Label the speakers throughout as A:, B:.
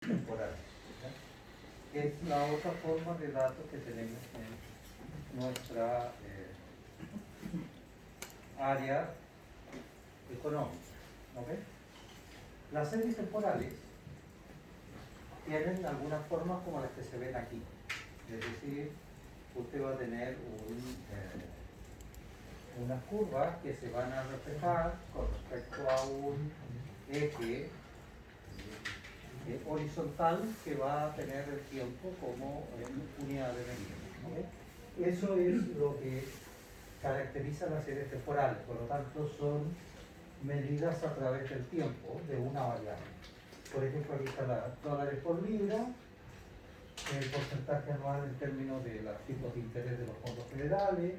A: temporales. ¿Ya? Es la otra forma de datos que tenemos en nuestra área económica. ¿Okay? Las series temporales tienen algunas formas como las que se ven aquí. Es decir, usted va a tener unas curvas que se van a reflejar con respecto a un eje horizontal que va a tener el tiempo como unidad de medida. ¿Okay? Eso es lo que caracteriza las series temporales, por lo tanto son medidas a través del tiempo de una variable. Por ejemplo, aquí está la dólares por libra, el porcentaje anual en términos de los tipos de interés de los fondos federales,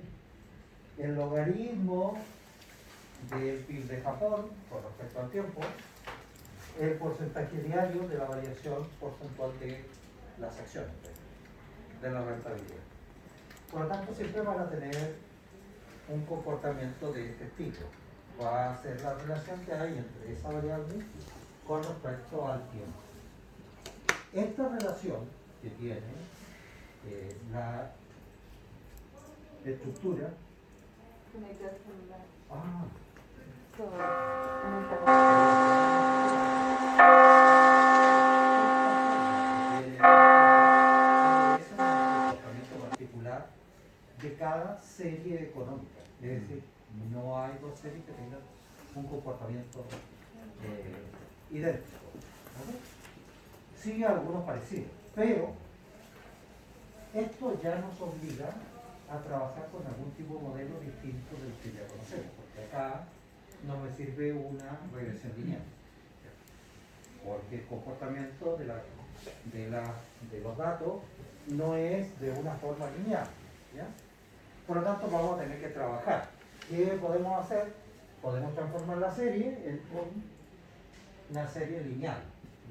A: el logaritmo del PIB de Japón con respecto al tiempo, el porcentaje diario de la variación porcentual de las acciones, de la rentabilidad. Por lo tanto, siempre van a tener un comportamiento de este tipo. Va a ser la relación que hay entre esa variable con respecto al tiempo. Esta relación que tiene la estructura. Ah. Es un comportamiento particular de cada serie económica. Es decir, no hay dos series que tengan un comportamiento idéntico. ¿Okay? Sí, algunos parecidos, pero esto ya nos obliga a trabajar con algún tipo de modelo distinto del que ya conocemos, porque acá no me sirve una regresión lineal, porque el comportamiento de los datos no es de una forma lineal, ¿ya? Por lo tanto, vamos a tener que trabajar. ¿Qué podemos hacer? Podemos transformar la serie en una serie lineal,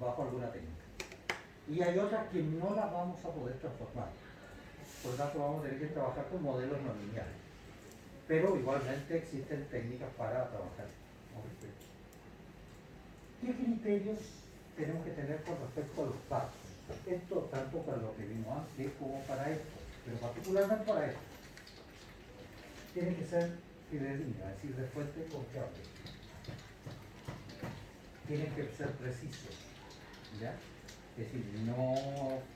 A: bajo alguna técnica. Y hay otras que no las vamos a poder transformar. Por lo tanto, vamos a tener que trabajar con modelos no lineales. Pero igualmente existen técnicas para trabajar. ¿Qué criterios tenemos que tener con respecto a los datos? Esto tanto para lo que vimos antes como para esto, pero particularmente para esto. Tiene que ser fidedigna, es decir, de fuente confiable. Tienen que ser precisos, ¿ya? Es decir, no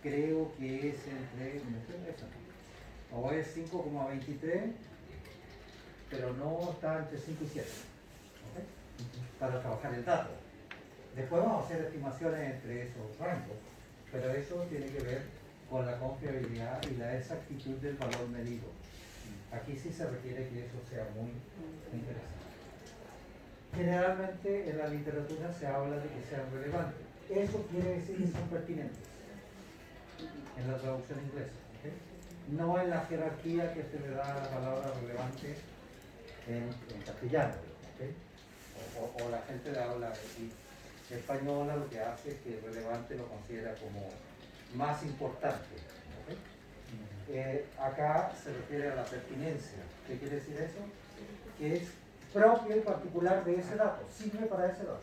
A: creo que es entre, o es 5,23, pero no está entre 5 y 7, ¿okay? Para trabajar el dato. Después vamos a hacer estimaciones entre esos rangos, pero eso tiene que ver con la confiabilidad y la exactitud del valor medido. Aquí sí se requiere que eso sea muy interesante. Generalmente en la literatura se habla de que sean relevantes. Eso quiere decir que son pertinentes en la traducción inglesa. ¿Okay? No en la jerarquía que se le da a la palabra relevante en castellano. ¿Okay? O la gente de habla española lo que hace es que relevante lo considera como más importante. ¿Okay? Acá se refiere a la pertinencia. ¿Qué quiere decir eso? Que es propio y particular de ese dato, sirve para ese dato.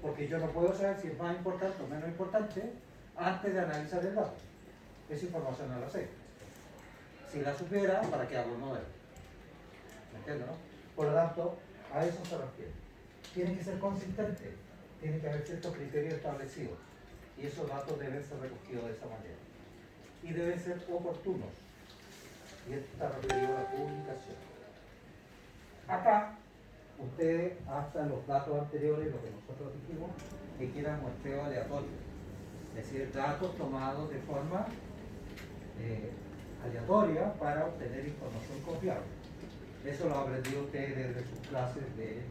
A: Porque yo no puedo saber si es más importante o menos importante antes de analizar el dato. Esa información no la sé. Si la supiera, ¿para qué hago el modelo? ¿Me entiendes, no? Por lo tanto, a eso se refiere. Tiene que ser consistente, tiene que haber ciertos criterios establecidos. Y esos datos deben ser recogidos de esa manera. Y deben ser oportunos. Y esto está referido a la publicación. Acá, ustedes, hasta los datos anteriores, lo que nosotros dijimos, que quieran muestreo aleatorio. Es decir, datos tomados de forma aleatoria para obtener información confiable. Eso lo aprendió usted desde sus clases de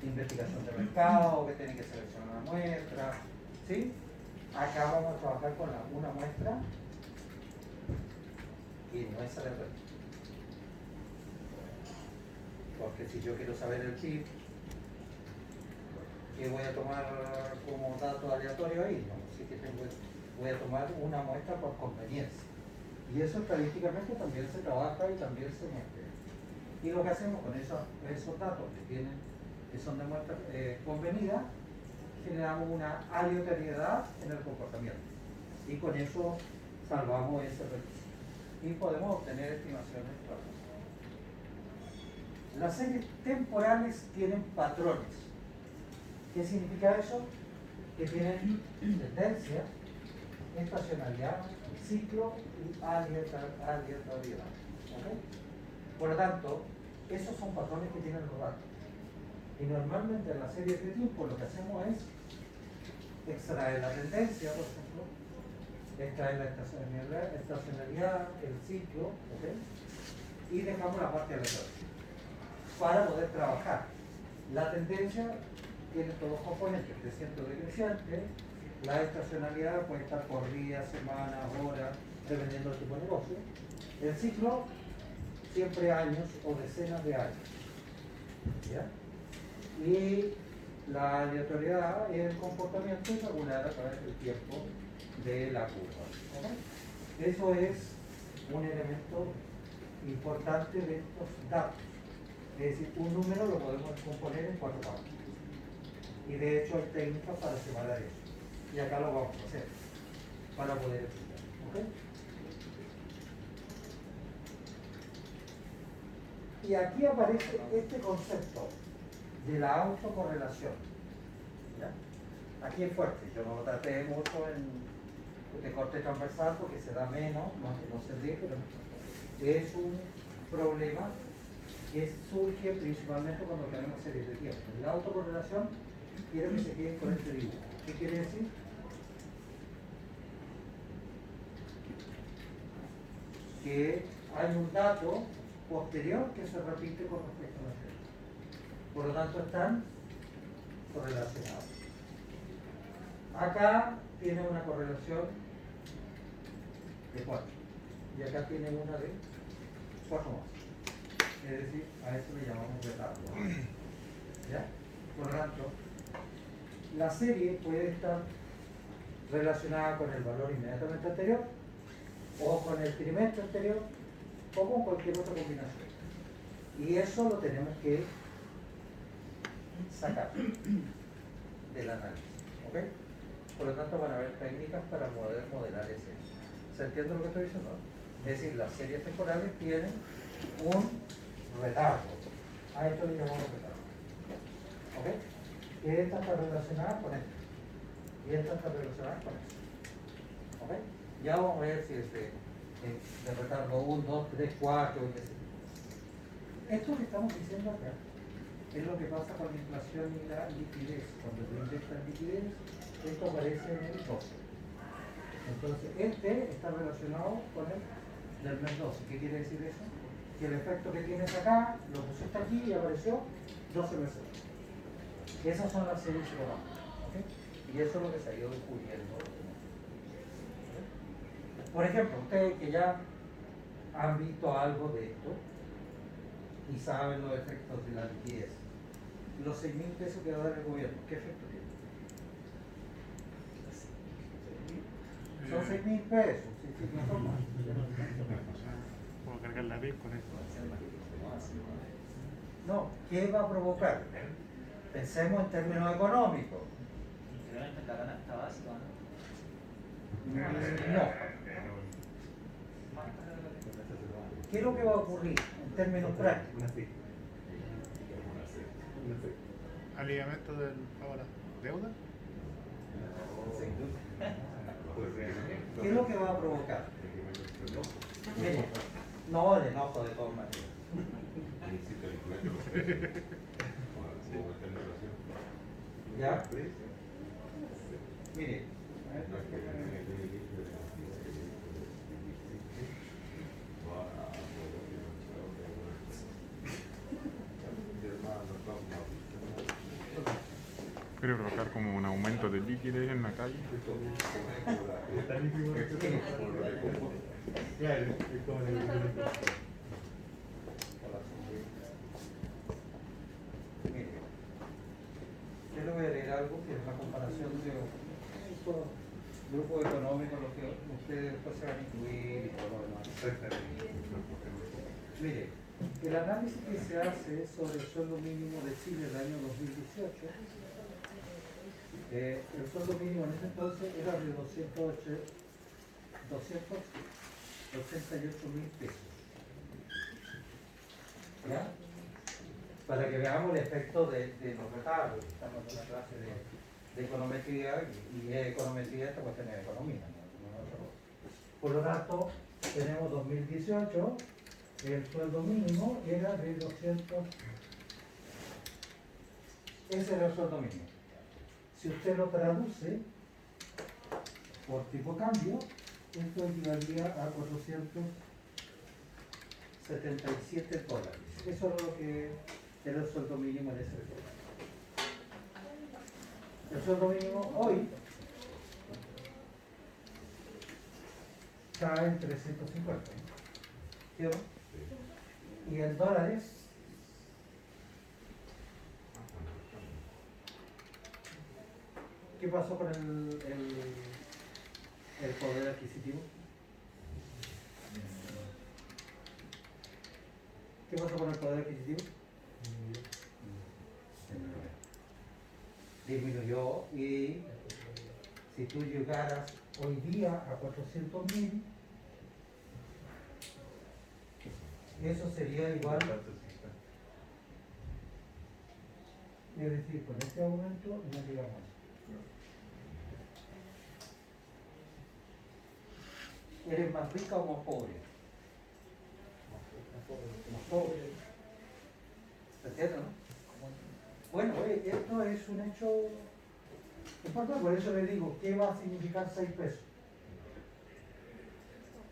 A: investigación de mercado, que tienen que seleccionar una muestra. ¿Sí? Acá vamos a trabajar con una muestra que no es aleatoria. Porque si yo quiero saber el PIB, ¿qué voy a tomar como dato aleatorio ahí? ¿No? Así que voy a tomar una muestra por conveniencia. Y eso estadísticamente también se trabaja y también se muestra. Y lo que hacemos con esos datos que son de muestra convenida generamos una aleatoriedad en el comportamiento. Y con eso salvamos ese requisito. Y podemos obtener estimaciones rápidas. Las series temporales tienen patrones. ¿Qué significa eso? Que tienen tendencia, estacionalidad, ciclo y aleatoriedad. ¿Okay? Por lo tanto, esos son patrones que tienen los datos. Y normalmente en las series de tiempo lo que hacemos es extraer la tendencia, por ejemplo, extraer la estacionalidad, el ciclo, ¿okay? Y dejamos la parte aleatoria para poder trabajar. La tendencia tiene todos los componentes, creciente o decreciente. La estacionalidad puede estar por días, semanas, horas, dependiendo del tipo de negocio. El ciclo, siempre años o decenas de años. ¿Ya? Y la aleatoriedad es el comportamiento irregular a través del tiempo de la curva. ¿Okay? Eso es un elemento importante de estos datos. Es decir, un número lo podemos componer en 4 partes. Y de hecho hay técnicas para separar eso. Y acá lo vamos a hacer para poder explicar. ¿Okay? Y aquí aparece este concepto de la autocorrelación. ¿Ya? Aquí es fuerte, yo no lo traté mucho de corte transversal porque se da menos, no se ve, pero es un problema que surge principalmente cuando tenemos series de tiempo. La autocorrelación, quiero que se queden con este dibujo. ¿Qué quiere decir? Que hay un dato posterior que se repite con respecto a la serie. Por lo tanto, están correlacionados. Acá tiene una correlación de 4 y acá tiene una de 4 más. Es decir, a eso le llamamos retardo. ¿Ya? Por lo tanto, la serie puede estar relacionada con el valor inmediatamente anterior o con el trimestre anterior o con cualquier otra combinación. Y eso lo tenemos que sacar del análisis. ¿Ok? Por lo tanto, van a haber técnicas para poder modelar ese. ¿Se entiende lo que estoy diciendo? Es decir, las series temporales tienen un retardo. A esto le llamamos retardo. ¿Ok? Y esta está relacionada con esto. Y esta está relacionada con esto. ¿Ok? Ya vamos a ver si de retardo 1, 2, 3, 4, etc. Esto que estamos diciendo acá es lo que pasa con la inflación y la liquidez. Cuando tú inyectas liquidez, esto aparece en el 12. Entonces, este está relacionado con el del mes 12. ¿Qué quiere decir eso? Que el efecto que tienes acá, lo pusiste aquí y apareció 12 meses. Esas son las series económicas. ¿Okay? Y eso es lo que se ha ido descubriendo. ¿Okay? Por ejemplo, ustedes que ya han visto algo de esto y saben los efectos de la liquidez, los 6.000 pesos que va a dar el gobierno, ¿qué efecto tiene? Son 6.000 pesos, no son más.
B: Puedo cargar la PIB con esto.
A: No, ¿qué va a provocar? Pensemos en términos económicos.
C: Incrementa la canasta básica, ¿no?
A: No. ¿Qué es lo que va a ocurrir en términos prácticos?
B: Aliviamiento del pago de la deuda.
A: ¿Qué es lo que va a provocar? Mire, no el enojo de todas maneras. ¿Ya? Mire.
B: Quiere provocar como un aumento de liquidez en la calle.
A: Mire, yo le voy a leer algo que es la comparación de estos grupos económicos, los que ustedes después se van a incluir y todo lo demás. Mire, el análisis que se hace sobre el sueldo mínimo de Chile del año 2018 El sueldo mínimo en ese entonces era de 288.000 pesos. ¿Ya? Para que veamos el efecto de los retardos. Estamos en una clase de econometría y econometría esta cuestión es economía. ¿No? Por lo tanto, tenemos 2018, el sueldo mínimo era de 200. Ese era el sueldo mínimo. Si usted lo traduce por tipo de cambio, esto equivaldría a $477. Eso es lo que era el sueldo mínimo en ese momento. El sueldo mínimo hoy está en 350. ¿Sí o no? Y en dólares, ¿qué pasó con el poder adquisitivo? ¿Qué pasó con el poder adquisitivo? Disminuyó, y si tú llegaras hoy día a 400.000, eso sería igual, es decir, con este aumento no llegamos. ¿Eres más rica o más pobre? Más pobre. ¿Se entiende, no? Bueno, esto es un hecho importante, por eso le digo, ¿qué va a significar 6 pesos?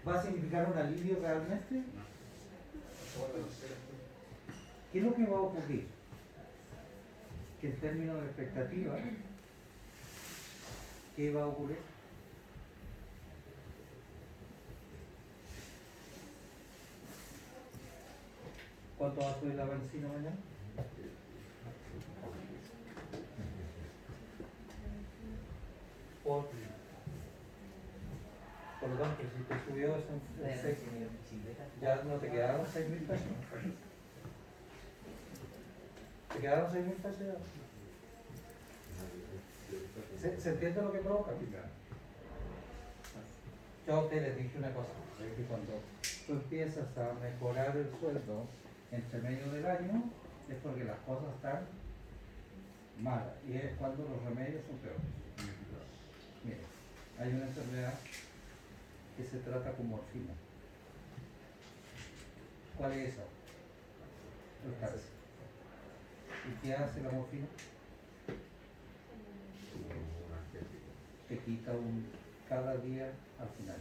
A: ¿Va a significar un alivio realmente? ¿Qué es lo que va a ocurrir? Que en términos de expectativa, ¿qué va a ocurrir? ¿Cuánto va a subir la benzina mañana? Por lo tanto, si te subió eso en 6, ya no te quedaron 6.000 pesos. ¿Te quedaron 6.000 pesos ya? ¿Se entiende lo que provoca? Yo a ustedes les dije una cosa, es que cuando tú empiezas a mejorar el sueldo entre medio del año, es porque las cosas están malas, y es cuando los remedios son peores. Mira, hay una enfermedad que se trata con morfina. ¿Cuál es esa? El cáncer. ¿Y qué hace la morfina? Te quita cada día al final.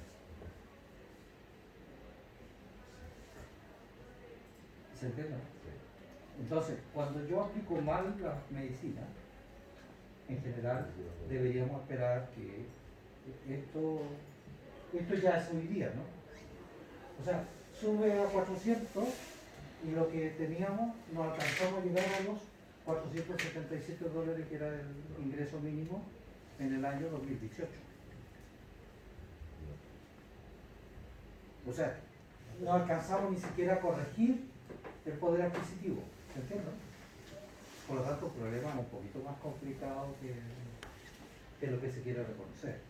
A: ¿Se entiende? Entonces, cuando yo aplico mal la medicina, en general deberíamos esperar que esto ya es hoy día, ¿no? O sea, sube a 400 y lo que teníamos nos alcanzamos a llegar a los $477, que era el ingreso mínimo en el año 2018. O sea, no alcanzamos ni siquiera a corregir el poder adquisitivo, ¿se entiende? Por lo tanto, el problema es un poquito más complicado que lo que se quiere reconocer.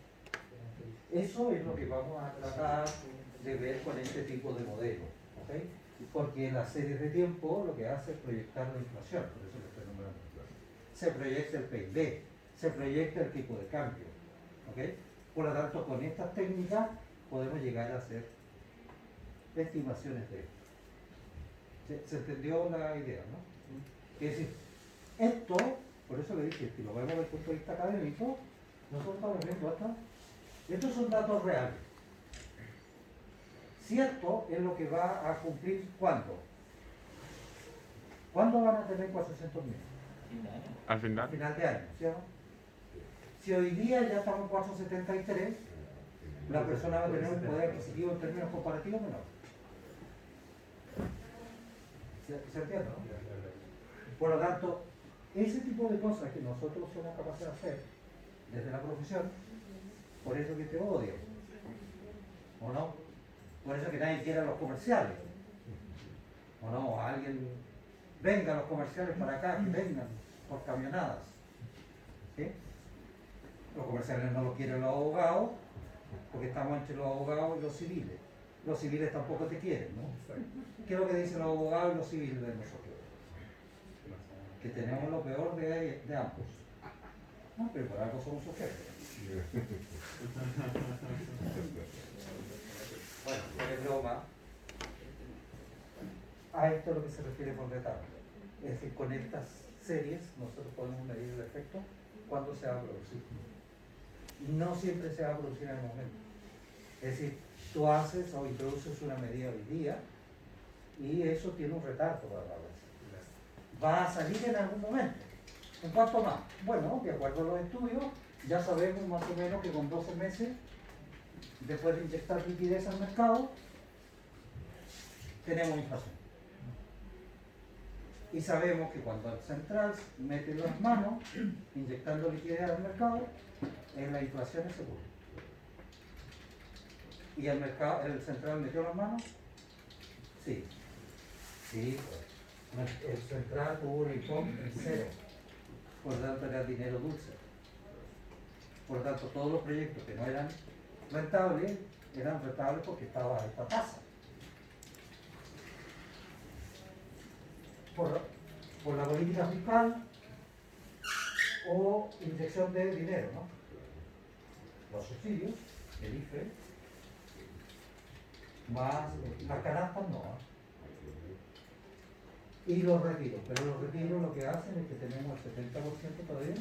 A: Eso es lo que vamos a tratar de ver con este tipo de modelo, ¿ok? Porque las series de tiempo lo que hace es proyectar la inflación, por eso lo estoy nombrando. Se proyecta el PIB, se proyecta el tipo de cambio, ¿ok? Por lo tanto, con estas técnicas podemos llegar a hacer estimaciones de esto. ¿Se entendió la idea, no? Es decir, esto, por eso le dije, si lo vemos desde el punto de vista académico, nosotros estamos viendo hasta, estos son datos reales. Cierto es lo que va a cumplir, ¿cuándo? ¿Cuándo van a tener 400.000?
B: Al final.
A: Al final de año, ¿cierto? Si hoy día ya estamos en 473, la persona va a tener un poder adquisitivo en términos comparativos menor. ¿Se entiende, no? Por lo tanto, ese tipo de cosas que nosotros somos capaces de hacer desde la profesión, por eso que te odio, ¿o no? Por eso que nadie quiere a los comerciales, ¿o no? Alguien, venga los comerciales para acá, que vengan por camionadas, ¿sí? Los comerciales no lo quieren los abogados, porque estamos entre los abogados y los civiles. Los civiles tampoco te quieren, ¿no? ¿Qué es lo que dicen los abogados y los civiles de nosotros? Que tenemos lo peor de ambos. No, pero por algo somos sus jefes. Bueno, es broma. A esto es lo que se refiere con retardo. Es decir, con estas series nosotros podemos medir el efecto cuando se va a producir. No siempre se va a producir en el momento. Es decir, tú haces o introduces una medida hoy día y eso tiene un retardo para la base. Va a salir en algún momento. ¿En cuánto más? Bueno, de acuerdo a los estudios, ya sabemos más o menos que con 12 meses, después de inyectar liquidez al mercado, tenemos inflación. Y sabemos que cuando el central mete las manos, inyectando liquidez al mercado, la inflación es segura. ¿Y el central metió las manos? Sí. Sí, pues. El central tuvo un IPOM en cero. Por lo tanto, era dinero dulce. Por lo tanto, todos los proyectos que no eran rentables porque estaba a esta tasa. Por la política fiscal o inyección de dinero, ¿no? Los subsidios, el IFE, más las canastas no. Y los retiros, pero los retiros lo que hacen es que tenemos el 70% todavía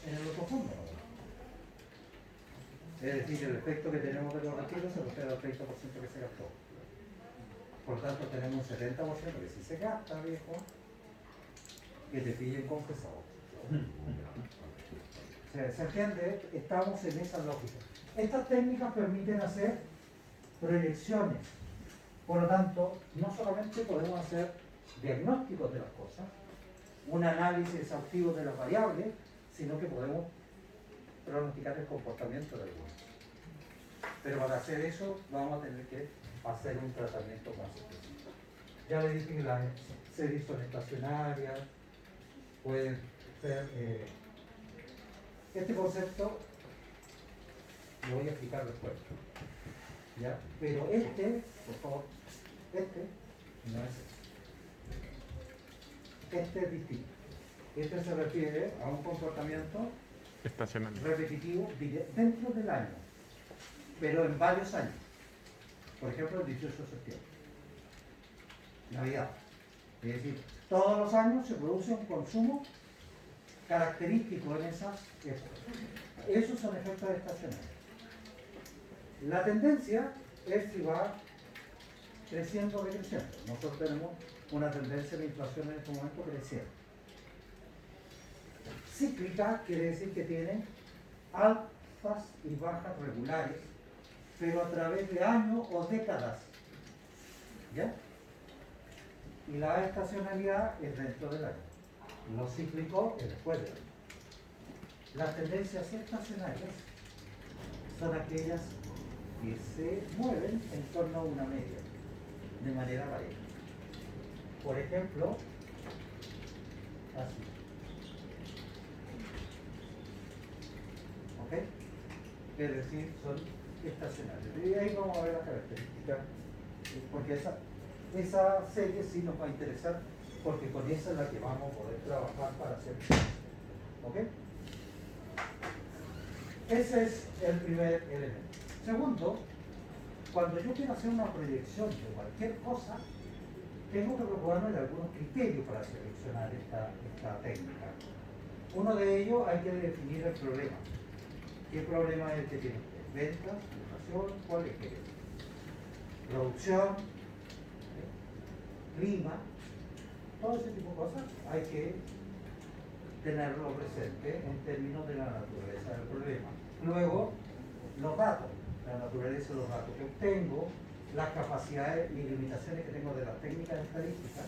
A: en el otro fondo. Es decir, el efecto que tenemos de los retiros se refiere al 30% que se gastó. Por lo tanto, tenemos un 70% que si se gasta, viejo, que te pillen confesado. ¿Se entiende? Estamos en esa lógica. Estas técnicas permiten hacer proyecciones. Por lo tanto, no solamente podemos hacer diagnósticos de las cosas, un análisis exhaustivo de las variables, sino que podemos pronosticar el comportamiento de algunos. Pero para hacer eso vamos a tener que hacer un tratamiento más específico. Ya le dije que las series son estacionarias, pueden ser... este concepto lo voy a explicar después. ¿Ya? Pero por favor, no es eso. Este es distinto. Este se refiere a un comportamiento repetitivo dentro del año, pero en varios años. Por ejemplo, el 18 de septiembre, Navidad. Es decir, todos los años se produce un consumo característico en esas épocas. Esos son efectos estacionarios. La tendencia es si va creciendo o decreciendo. Nosotros tenemos una tendencia de inflación en este momento creciente. Cíclica quiere decir que tiene altas y bajas regulares, pero a través de años o décadas. ¿Ya? Y la estacionalidad es dentro del año. Lo cíclico es después del año. Las tendencias estacionarias son aquellas que se mueven en torno a una media, de manera variable. Por ejemplo, así. ¿Ok? Es decir, son estacionarios. Y ahí vamos a ver las características, porque esa serie sí nos va a interesar, porque con esa es la que vamos a poder trabajar para hacer. ¿Ok? Ese es el primer elemento. Segundo, cuando yo quiero hacer una proyección de cualquier cosa, tengo que preocuparme de algunos criterios para seleccionar esta técnica. Uno de ellos hay que definir el problema. ¿Qué problema es el que tiene usted? ¿Ventas? ¿Inflación? ¿Cuál es el que es? ¿Producción? ¿Clima? Todo ese tipo de cosas hay que tenerlo presente en términos de la naturaleza del problema. Luego, los datos, la naturaleza de los datos que obtengo, las capacidades y limitaciones que tengo de las técnicas estadísticas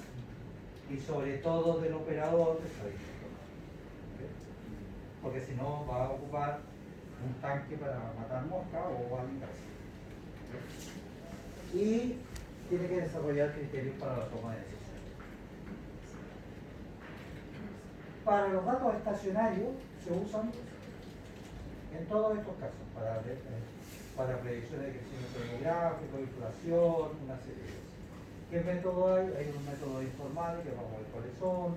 A: y sobre todo del operador de estadística. ¿Okay? Porque si no va a ocupar un tanque para matar mosca o alimentarse. ¿Okay? Y tiene que desarrollar criterios para la toma de decisiones. Para los datos estacionarios se usan En todos estos casos, para predicciones de crecimiento demográfico, inflación, una serie de cosas. ¿Qué método hay? Hay un método informal que vamos a ver cuáles son,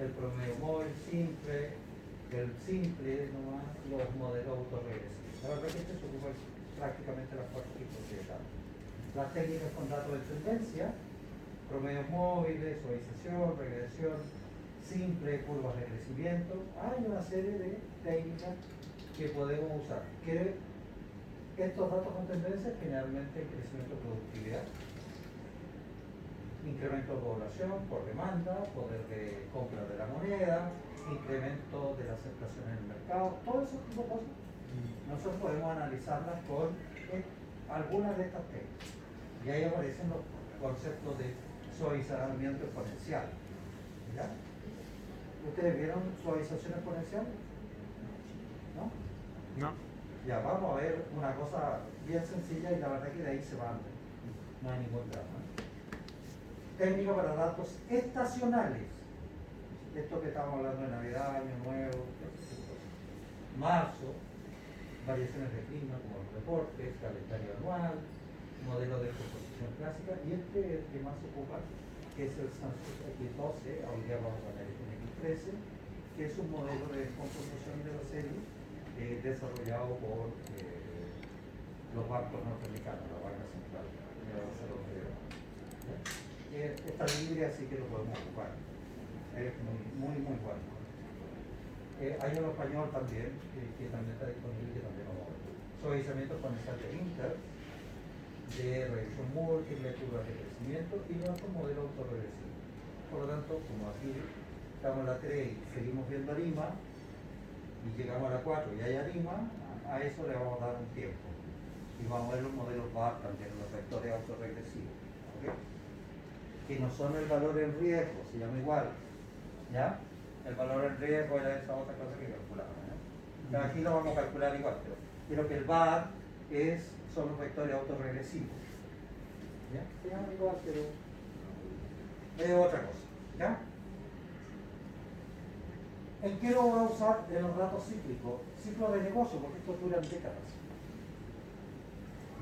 A: el promedio móvil simple, el simple nomás, los modelos autorregresivos. La verdad que este se ocupa prácticamente las cuatro tipos de datos. Las técnicas con datos de tendencia, promedios móviles, suavización, regresión, simple, curvas de crecimiento. Hay una serie de técnicas que podemos usar. Que estos datos con tendencia generalmente el crecimiento de productividad, incremento de población por demanda, poder de compra de la moneda, incremento de la aceptación en el mercado, todo ese tipo de cosas. Nosotros podemos analizarlas con algunas de estas técnicas. Y ahí aparecen los conceptos de suavizamiento exponencial. ¿Ya? ¿Ustedes vieron suavización exponencial? ¿No?
B: No.
A: Ya, vamos a ver una cosa bien sencilla y la verdad que de ahí se van. No hay ningún drama. Técnica para datos estacionales. Esto que estamos hablando de Navidad, Año Nuevo, marzo, variaciones de clima como los reportes, calendario anual, modelo de composición clásica, y este es el que más se ocupa, que es el Samsung X12, hoy día vamos a ver el X13, que es un modelo de composición de la serie desarrollado por los bancos norteamericanos, la banca central, la Reserva Federal. Está libre, así que lo podemos ocupar. Es muy bueno. Hay uno español también, que también está disponible, que también vamos a ver. Suavizamiento exponencial de Inter, de regresión múltiple, curvas de crecimiento y nuestro modelo autorregresivo. Por lo tanto, como aquí estamos en la 3 y seguimos viendo a Lima, y llegamos a la 4 y hay a Lima, a eso le vamos a dar un tiempo. Y vamos a ver los modelos VAR también, los vectores autorregresivos. ¿Okay? Que no son el valor en riesgo, se llama igual. ¿Ya? El valor en riesgo era esa otra cosa que calculamos. ¿no? Aquí lo vamos a calcular igual, pero que el VAR son los vectores autorregresivos. ¿Ya? Se llama igual, pero es otra cosa. ¿Ya? ¿En qué lo voy a usar en los datos cíclicos? Ciclos de negocio, porque estos duran décadas.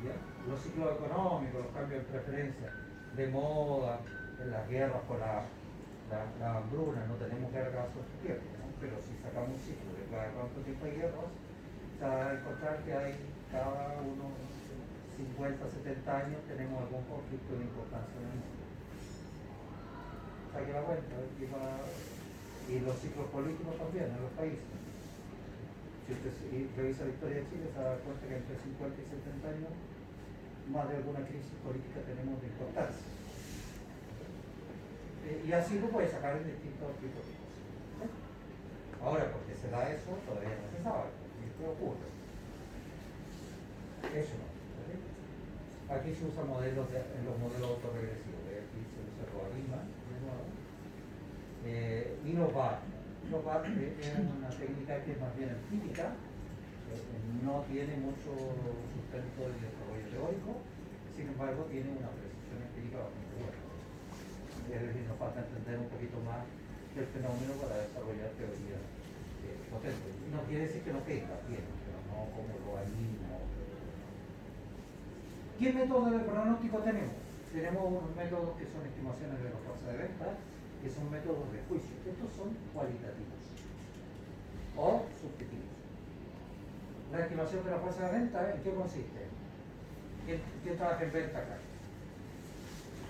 A: ¿Ya? Los ciclos económicos, los cambios de preferencia, de moda, en las guerras por la hambruna, no tenemos guerra cada cierto tiempo, ¿no? Pero si sacamos un ciclo de cada cuánto tiempo hay guerras, se va a encontrar que hay cada unos 50, 70 años tenemos algún conflicto de importancia en el mundo. Saque la cuenta, y los ciclos políticos también en los países. Si usted revisa la historia de Chile, se va a dar cuenta que entre 50 y 70 años más de alguna crisis política tenemos de importancia. Y así lo puede sacar en distintos tipos de cosas. Ahora, porque se da eso, todavía no se sabe. ¿Qué ocurre? Eso no. ¿Vale? Aquí se usa modelos en los modelos autorregresivos. Aquí se usa logaritma de nuevo. Y los VAR. Los VAR es una técnica que es más bien empírica, no tiene mucho sustento de desarrollo teórico, sin embargo tiene una precisión empírica bastante buena. Es decir, nos falta entender un poquito más del fenómeno para desarrollar teorías potentes. No quiere decir que no tenga, tiene, pero no como logaritmo. ¿Qué método de pronóstico tenemos? Tenemos unos métodos que son estimaciones de la fuerza de venta, que son métodos de juicio. Estos son cualitativos o subjetivos. La estimación de la fuerza de venta, ¿en qué consiste? ¿Quién trabaja en venta acá?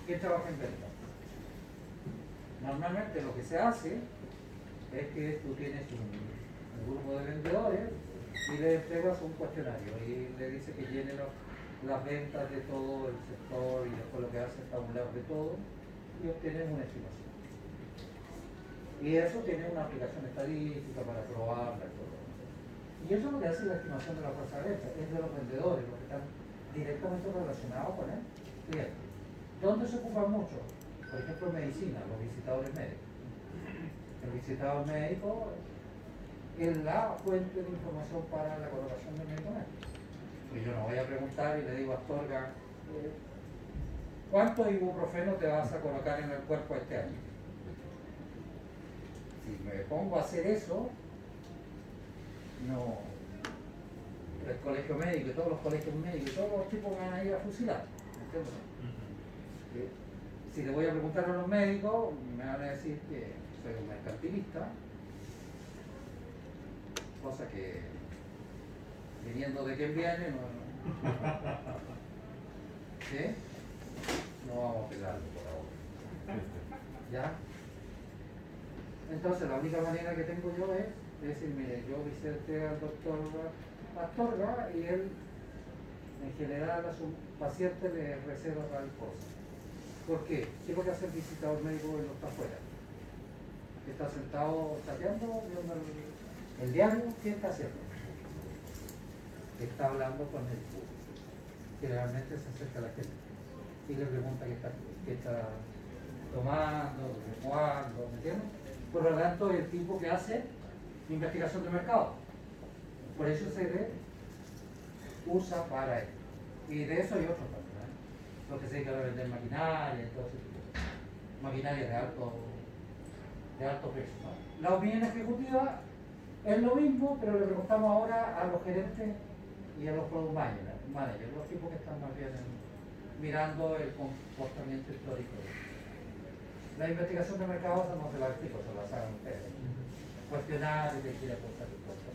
A: ¿Quién trabaja en venta? Normalmente lo que se hace es que tú tienes un grupo de vendedores y le entregas un cuestionario y le dices que llene las ventas de todo el sector y después lo que hace es tabular de todo y obtienes una estimación. Y eso tiene una aplicación estadística para probarla y todo. Y eso es lo que hace la estimación de la fuerza de venta, es de los vendedores, los que están directamente relacionados con el cliente. ¿Dónde se ocupa mucho? Por ejemplo, en medicina, los visitadores médicos. El visitador médico es la fuente de información para la colocación del medicamento. Y yo no voy a preguntar y le digo a Astorga, ¿cuánto ibuprofeno te vas a colocar en el cuerpo este año? Si me pongo a hacer eso, no el colegio médico y todos los colegios médicos y todos los tipos me van a ir a fusilar. ¿Me entiendes? Si le voy a preguntar a los médicos, me van a decir que soy un mercantilista, cosa que viniendo de quien viene, ¿sí? No vamos a pelarlo por ahora. ¿Ya? Entonces la única manera que tengo yo es decir, mire, yo visité al doctor Astorga y él en general a su paciente le receta tal cosa. ¿Por qué? ¿Qué es lo que hace el visitador médico cuando está afuera? ¿Está sentado chateando, viendo el diario? ¿Qué está haciendo? Está hablando con el público. Generalmente se acerca a la gente y le pregunta qué está tomando, cuándo, ¿me entiendes? Por lo tanto, el tipo que hace investigación de mercado. Por eso se le usa para él. Y de eso hay otros también, ¿eh? Lo que se dedica a vender maquinaria y todo ese tipo de cosas. Maquinaria de alto precio, ¿no? La opinión ejecutiva es lo mismo, pero le preguntamos ahora a los gerentes y a los product managers, los tipos que están más bien mirando el comportamiento histórico. La investigación de mercado no se la explico, se la saben ustedes. Cuestionar y decir cosas y cosas.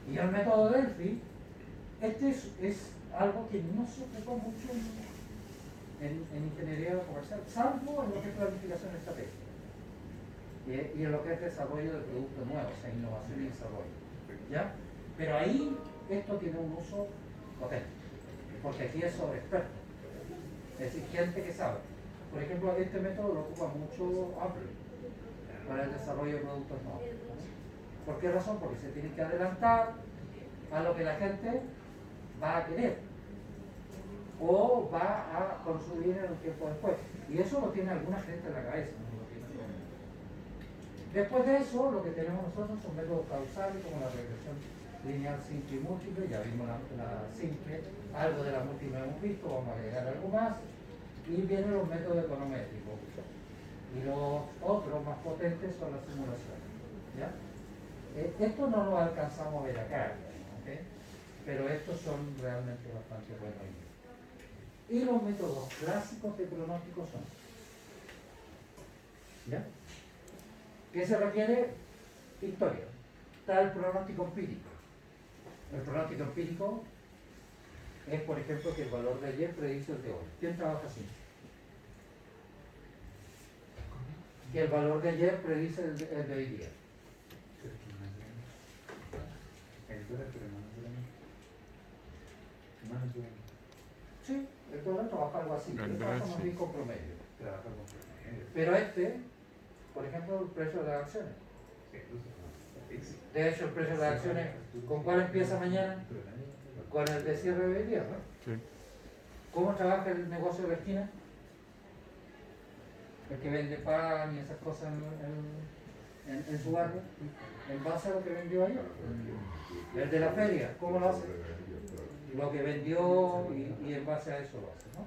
A: Y el método Delphi, este es algo que no se ocupa mucho en ingeniería comercial, salvo en lo que es planificación estratégica y en lo que es desarrollo de productos nuevos, o sea, innovación y desarrollo. ¿Ya? Pero ahí esto tiene un uso potente, porque aquí es sobre expertos, es decir, gente que sabe. Por ejemplo, este método lo ocupa mucho Apple para el desarrollo de productos nuevos. ¿Por qué razón? Porque se tiene que adelantar a lo que la gente va a querer o va a consumir en un tiempo después. Y eso lo tiene alguna gente en la cabeza, no lo tiene todo el mundo. Después de eso, lo que tenemos nosotros son métodos causales como la regresión lineal simple y múltiple. Ya vimos la simple, algo de la múltiple hemos visto, vamos a agregar algo más. Y vienen los métodos econométricos. Y los otros más potentes son las simulaciones. ¿Ya? Esto no lo alcanzamos a ver acá, ¿okay? Pero estos son realmente bastante buenos. Y los métodos clásicos de pronóstico son, ¿ya? ¿Qué se requiere? Historia. Está el pronóstico empírico. El pronóstico empírico es, por ejemplo, que el valor de ayer predice el de hoy. ¿Quién trabaja así? Que el valor de ayer predice el de hoy día. Sí, el dólar trabaja algo así. Él trabaja más bien con promedio. Pero por ejemplo, el precio de las acciones. De hecho, el precio de las acciones, ¿con cuál empieza mañana? Con el de cierre de hoy día, ¿no? Sí. ¿Cómo trabaja el negocio de la esquina? El que vende pan y esas cosas en su barrio, en base a lo que vendió ayer. El de la feria, ¿cómo lo hace? Lo que vendió y en base a eso lo hace, ¿no?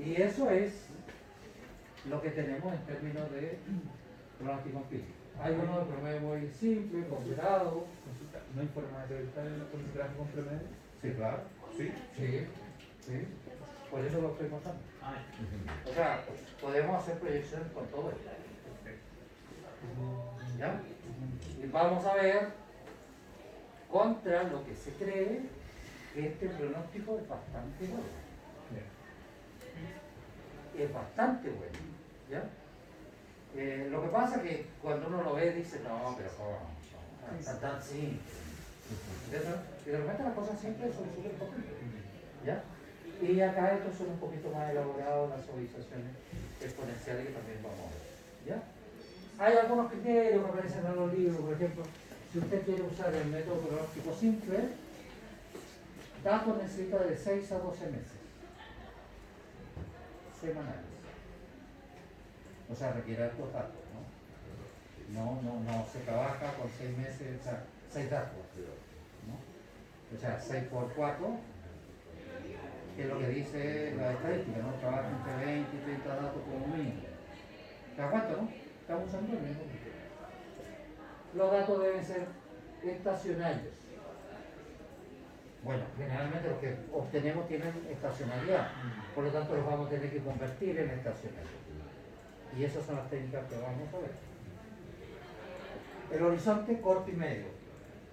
A: Y eso es lo que tenemos en términos de pronóstico empírico. Hay uno de promedio muy simple, ponderado.
D: ¿No hay forma de detectar el gráfico con promedio?
A: Sí, claro.
D: ¿Sí?
A: Sí, sí. Por eso lo estoy mostrando. O sea, podemos hacer proyecciones con todo esto. ¿Ya? Y vamos a ver contra lo que se cree que este pronóstico es bastante bueno. Es bastante bueno. ¿Ya? Lo que pasa es que cuando uno lo ve dice, no, pero ¿cómo? Tan simple. Y de repente las cosas simples son súper potentes. ¿Ya? Y acá estos son un poquito más elaborados, las suavizaciones exponenciales que también vamos a ver. ¿Ya? Hay algunos criterios que aparecen en los libros, por ejemplo, si usted quiere usar el método pronóstico simple, datos necesita de 6 a 12 meses semanales. O sea, requiere altos datos, ¿no? No se trabaja con 6 meses, o sea, 6 datos, ¿no? O sea, 6 por 4, que es lo que dice la estadística, ¿no? Trabaja entre 20 y 30 datos como mínimo. ¿Te das cuenta, no? Estamos usando el mismo criterio. Los datos deben ser estacionarios. Bueno, generalmente los que obtenemos tienen estacionalidad, por lo tanto los vamos a tener que convertir en estacionarios. Y esas son las técnicas que vamos a ver. El horizonte corto y medio,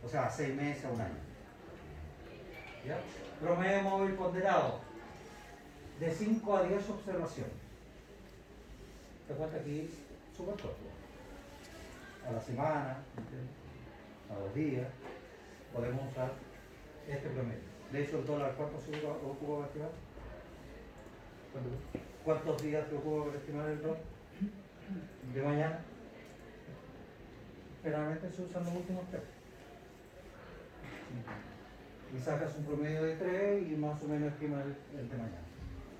A: o sea, 6 meses a un año. ¿Ya? Promedio móvil ponderado, de 5 a 10 observaciones. Te cuenta aquí súper corto. A la semana, ¿entiendes? A 2 días, podemos usar este promedio. De hecho, el dólar, ¿cuánto se ocupa para estimar? ¿Cuántos días se ocupa para estimar el dólar? De mañana. Generalmente se usan los últimos 3. Y sacas un promedio de 3 y más o menos estima el de mañana.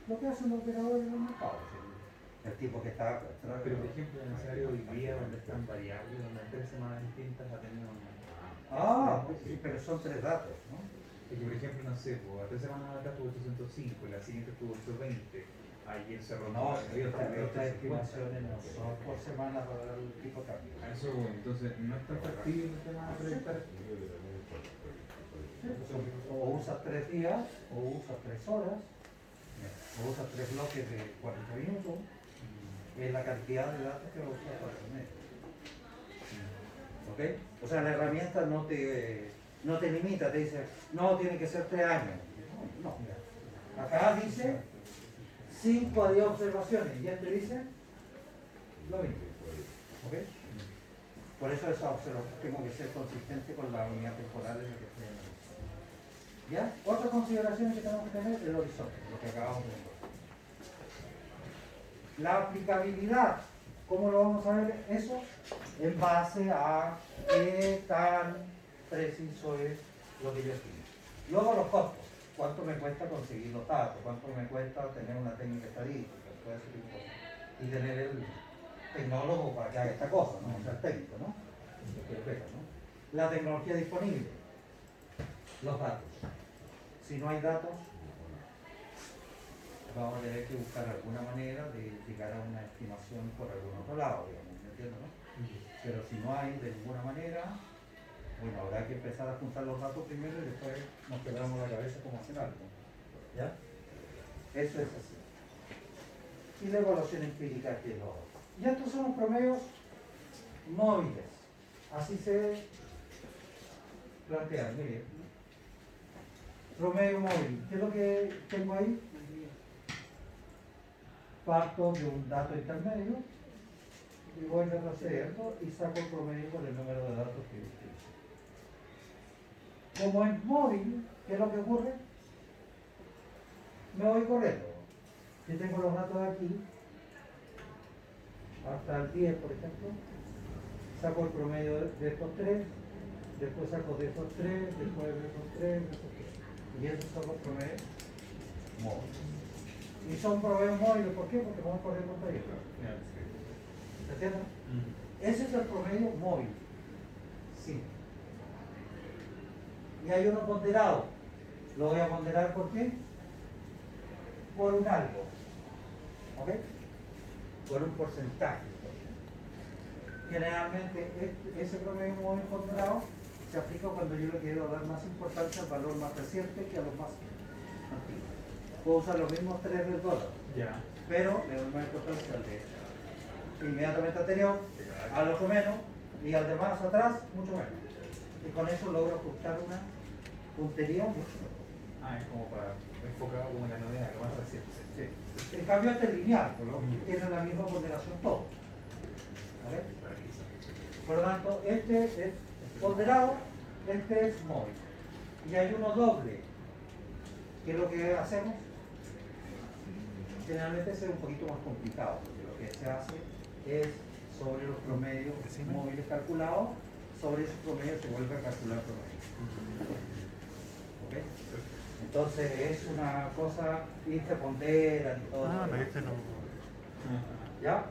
A: Lo que hacen los operadores en el mercado. ¿Sí? El tipo que está...
D: Pero por ejemplo, en el escenario de hoy día, donde están variables, donde en 3 semanas distintas ha tenido
A: sí, pero son 3 datos, ¿no?
D: es que por ejemplo, no sé, pues, a 3 semanas acá tuvo 805, y la siguiente tuvo 820. Ayer se rompió.
A: No, estas estimaciones no son por semana para dar un tipo de cambio.
D: A eso voy, entonces no es tan factible el tema de proyectar.
A: O usas 3 días, o usas 3 horas, o usas 3 bloques de 40 minutos, es la cantidad de datos que vas a usar para el mes. ¿Ok? O sea, la herramienta no te limita, te dice, no, tiene que ser 3 años. No, mira. Acá dice 5 a 10 observaciones, y este dice lo mismo. ¿Ok? Por eso esa observación tengo que ser consistente con la unidad temporal en la que estoy analizando. ¿Ya? Otras consideraciones que tenemos que tener, el horizonte, lo que acabamos de ver. La aplicabilidad, ¿cómo lo vamos a ver eso? En base a qué tan preciso es lo que yo escribo. Luego los costos, cuánto me cuesta conseguir los datos, cuánto me cuesta tener una técnica estadística, todo ese tipo de cosas. Y tener el tecnólogo para que haga esta cosa, ¿no? O sea, el técnico, ¿no? ¿no? La tecnología disponible, los datos. Si no hay datos, vamos a tener que buscar alguna manera de llegar a una estimación por algún otro lado, digamos, ¿me entiendes, no? Pero si no hay de ninguna manera, bueno, habrá que empezar a juntar los datos primero y después nos quebramos la cabeza como hacer algo. ¿Ya? Eso es así. Y la evaluación empírica que es lo otro. Y estos son los promedios móviles. Así se plantean, miren. Promedio móvil. ¿Qué es lo que tengo ahí? Parto de un dato intermedio y voy retrocediendo y saco el promedio por el número de datos que utilizo. Como es móvil, ¿qué es lo que ocurre? Me voy corriendo. Si tengo los datos aquí, hasta el 10, por ejemplo, saco el promedio de estos 3, después saco de estos 3, después de estos 3, de estos 3. Y esos son los promedios móviles. Y son promedios móviles, ¿por qué? Porque vamos a correr por trayecto. ¿Se entiende? Ese es el promedio móvil. Sí. Y hay uno ponderado. Lo voy a ponderar ¿por qué? Por un algo. ¿Ok? Por un porcentaje. Generalmente ese promedio móvil ponderado se aplica cuando yo le quiero dar más importancia al valor más reciente que a los más antiguos. Puedo usar los mismos 3 del dólar, pero le doy más importancia al de inmediatamente anterior, al otro menos, y al de más atrás, mucho menos. Y con eso logro ajustar una puntería mucho mejor.
D: Es como para enfocado como en la novedad, lo más reciente.
A: Sí. En cambio este es lineal, tiene la misma ponderación todo. ¿Vale? Por lo tanto, este es ponderado, este es móvil. Y hay uno doble. ¿Qué es lo que hacemos? Generalmente es un poquito más complicado, porque lo que se hace es sobre los promedios móviles calculados, sobre esos promedios se vuelve a calcular promedios. ¿Ok? Entonces es una cosa, y se ponderan y todo. ¿Ya?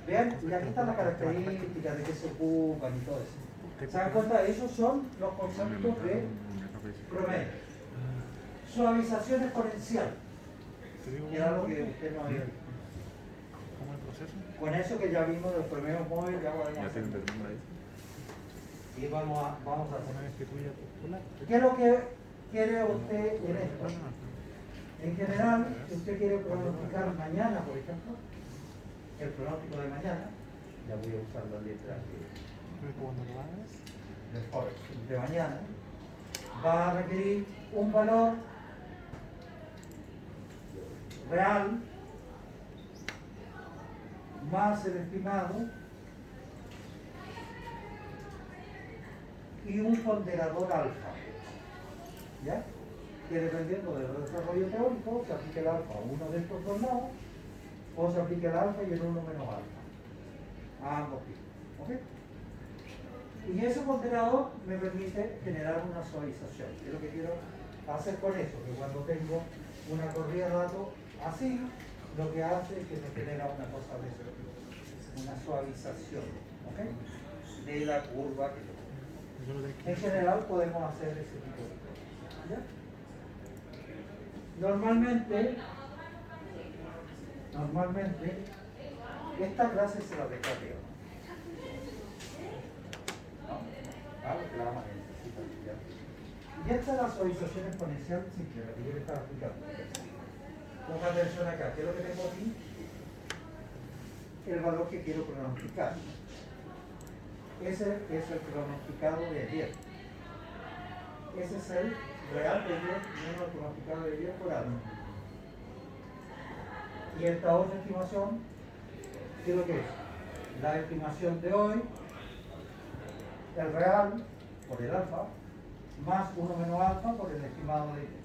A: Vean, y aquí están las características de qué se ocupan y todo eso. ¿Se dan cuenta? Esos son los conceptos de promedio. Suavización exponencial. Era lo que usted no había visto.
B: ¿Cómo es el proceso?
A: Con eso que ya vimos del promedio móvil, ya podemos hacer. Y vamos a hacer. ¿Qué es lo que quiere usted en esto? En general, si usted quiere pronosticar mañana, por ejemplo, el pronóstico de mañana, ya voy a usar la letra del Forex de mañana, va a requerir un valor real más el estimado y un ponderador alfa, ¿ya? Que dependiendo del desarrollo teórico se aplique el alfa a uno de estos dos lados o se aplique el alfa y el 1 menos alfa a ambos tipos, ¿ok? Y ese ponderador me permite generar una suavización, que es lo que quiero hacer con eso, que cuando tengo una corrida de datos así, lo que hace es que me genera una cosa de ese tipo, una suavización, ¿ok? De la curva que yo tengo. En general podemos hacer ese tipo de cosas, ¿ya? Normalmente, esta clase se la dejo arriba. Que la vamos a necesitar, ¿ya? Y esta es la suavización exponencial simple, la que yo le estaba explicando. Ponga atención acá, ¿qué es lo que tengo aquí? El valor que quiero pronosticar. Ese es el pronosticado de ayer. Ese es el real de ayer menos el pronosticado de ayer por algo. Y esta otra estimación, ¿qué es lo que es? La estimación de hoy, el real por el alfa, más 1 menos alfa por el estimado de ayer.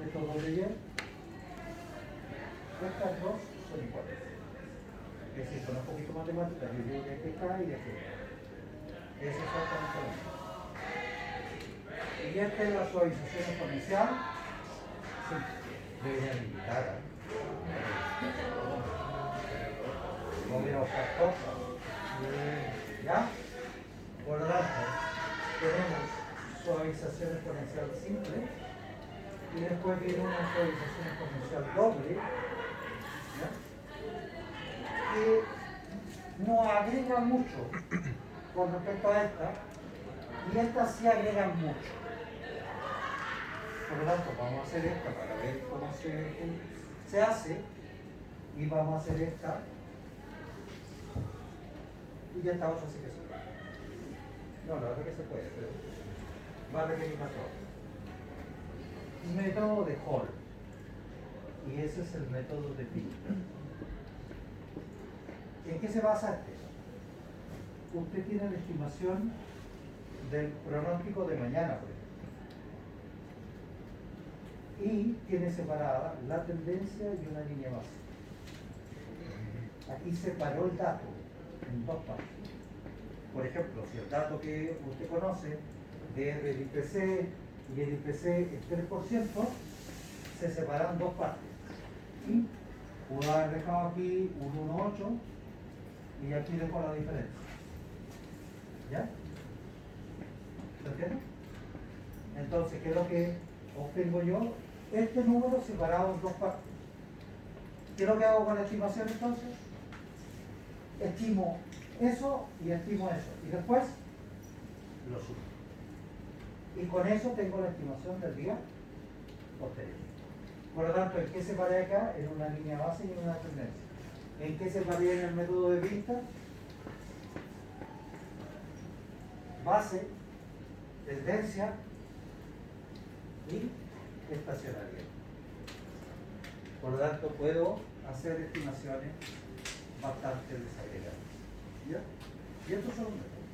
A: Estos dos de ayer, estas dos son iguales. Es decir, con un poquito de matemática, yo digo de este K y de este K. Es exactamente lo mismo. Y esta es la suavización exponencial. Sí, debería limitar. No voy a buscar cosas. ¿Ya? Por lo tanto, tenemos suavización exponencial simple y después viene una suavización exponencial doble, ¿ya? Que no agrega mucho con respecto a esta, y estas sí agregan mucho. Por lo tanto, vamos a hacer esta para ver cómo se hace, y vamos a hacer esta, y ya esta otra sí que se puede. No, la verdad que se puede, pero va a requerir más trabajo. Método de Hall, y ese es el método de Pi. ¿En qué se basa este? Usted tiene la estimación del pronóstico de mañana, por ejemplo, y tiene separada la tendencia y una línea base. Aquí separó el dato en dos partes. Por ejemplo, si el dato que usted conoce es del IPC y el IPC es 3%, se separan dos partes. Y puedo haber dejado aquí un 1,8 y aquí dejo la diferencia. ¿Ya? ¿Se entiende? Entonces, ¿qué es lo que obtengo yo? Este número separado en dos partes. ¿Qué es lo que hago con la estimación entonces? Estimo eso y estimo eso. Y después lo sumo. Y con eso tengo la estimación del día posterior. Por lo tanto, ¿en qué separé acá? En una línea base y en una tendencia. ¿En qué separé en el método de vista? Base, tendencia y estacionalidad. Por lo tanto, puedo hacer estimaciones bastante desagregadas. ¿Ya? Y estos son los métodos.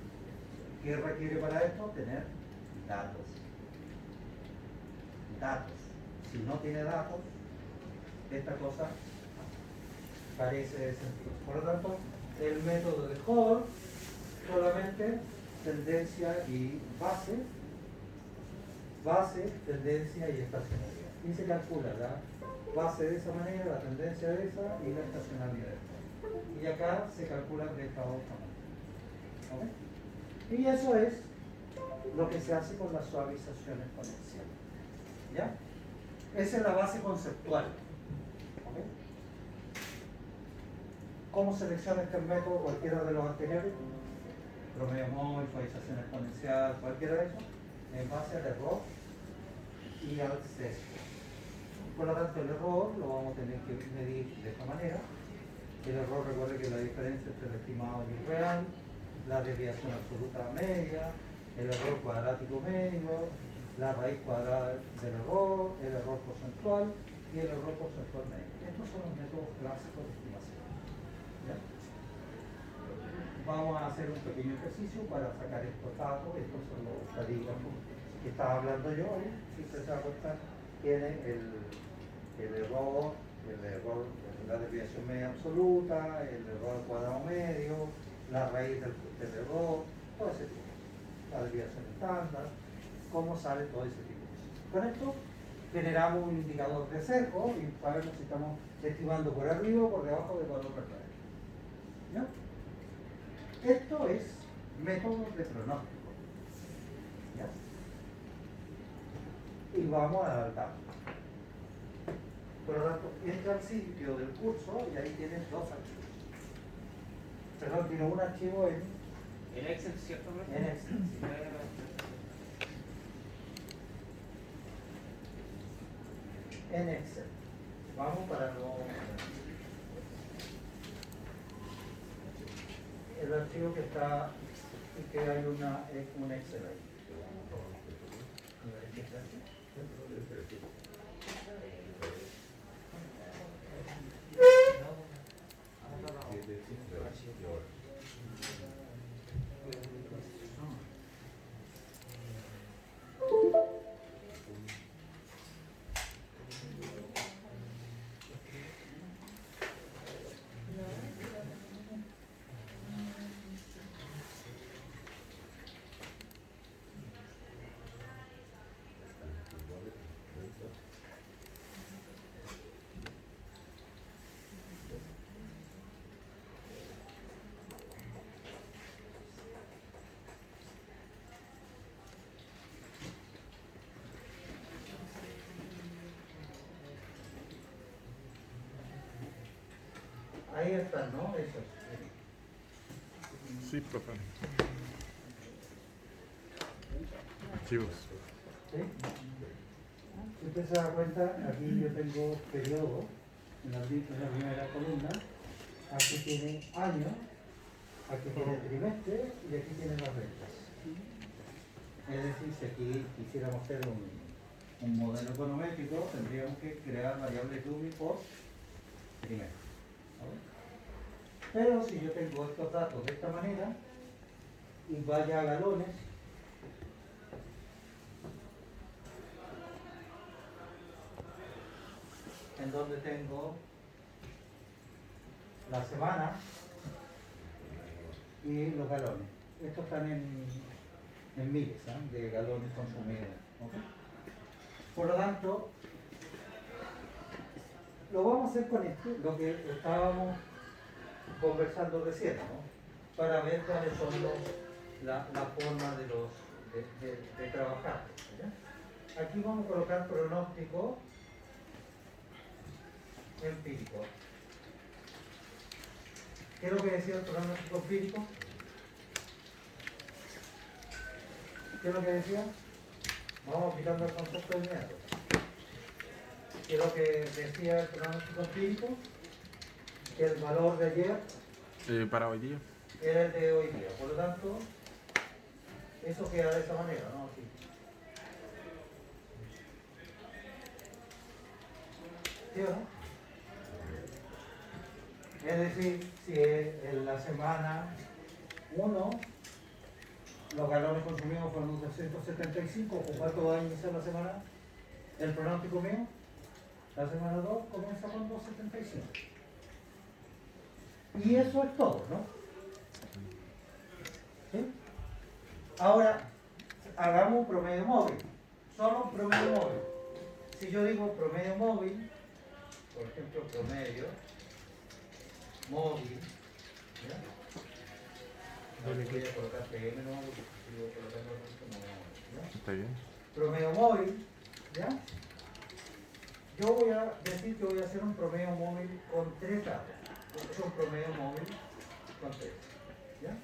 A: ¿Qué requiere para esto? Tener datos. Datos. Si no tiene datos, esta cosa carece de sentido. Por lo tanto, el método de Hall solamente tendencia y base, tendencia y estacionalidad. Y se calcula la base de esa manera, la tendencia de esa y la estacionalidad de esta. Y acá se calcula de esta otra manera. ¿Okay? Y eso es lo que se hace con la suavización exponencial. ¿Ya? Esa es la base conceptual. ¿Okay? ¿Cómo selecciona este método cualquiera de los anteriores? Promedio móvil, suavización exponencial, cualquiera de esos, en base al error y al sesgo. Por lo tanto, el error lo vamos a tener que medir de esta manera. El error, recuerde que es la diferencia entre el estimado y el real, la desviación absoluta media, el error cuadrático medio, la raíz cuadrada del error, el error porcentual y el error porcentual medio. Estos son los métodos clásicos de estimación. ¿Ya? Vamos a hacer un pequeño ejercicio para sacar estos datos. Estos son los estadígrafos que estaba hablando yo. Si usted se da cuenta, tiene el error, la desviación media absoluta, el error cuadrado medio, la raíz del error, todo ese tipo. La desviación estándar, cómo sale todo ese tipo de cosas. Con esto generamos un indicador de sesgo y sabemos si estamos estimando por arriba o por debajo del valor verdadero. ¿Ya? Esto es método de pronóstico. ¿Ya? Y vamos a adaptar. Por lo tanto, entra al sitio del curso y ahí tienes dos archivos. Perdón, tiene un archivo en
C: Excel, ¿cierto?
A: Excel. Sí. En Excel. Vamos para no... El archivo que está y que hay un Excel ahí. Ahí están, ¿no? Esos.
B: Sí, profe. Archivos.
A: ¿Sí? Si usted se da cuenta, aquí yo tengo periodo en la primera columna, aquí tiene año, aquí tiene trimestre y aquí tiene las rentas. Es decir, si aquí quisiéramos hacer un modelo econométrico, tendríamos que crear variables Dewey por trimestre. ¿Vale? Pero si yo tengo estos datos de esta manera y vaya a galones, en donde tengo la semana y los galones. Estos están en miles, ¿eh? De galones consumidos. ¿Okay? Por lo tanto, lo vamos a hacer con esto, lo que estábamos conversando recién, ¿no? Para ver cuáles son la forma de trabajar. ¿Ya? Aquí vamos a colocar pronóstico empírico. ¿Qué es lo que decía el pronóstico empírico? ¿Qué es lo que decía? Vamos aplicando el concepto inmediato. ¿Qué es lo que decía el pronóstico empírico? Que el valor de ayer
B: Para hoy día.
A: era el de hoy día. Por lo tanto, eso queda de esa manera, ¿no? Así. ¿Sí o no? Es decir, si en la semana 1 los galones consumidos fueron 275, ¿con cuánto va a iniciar la semana? El pronóstico mío, la semana 2 comienza con 275. Y eso es todo, ¿no? ¿Sí? Ahora, hagamos un promedio móvil. Solo un promedio móvil. Si yo digo promedio móvil, por ejemplo, promedio móvil, ¿ya? No le voy a colocar PM, no, porque si voy a colocar ¿ya?
B: Está bien.
A: Promedio móvil, ¿ya? Yo voy a decir que voy a hacer un promedio móvil con 3 datos. Es un promedio móvil con 3, ¿ya?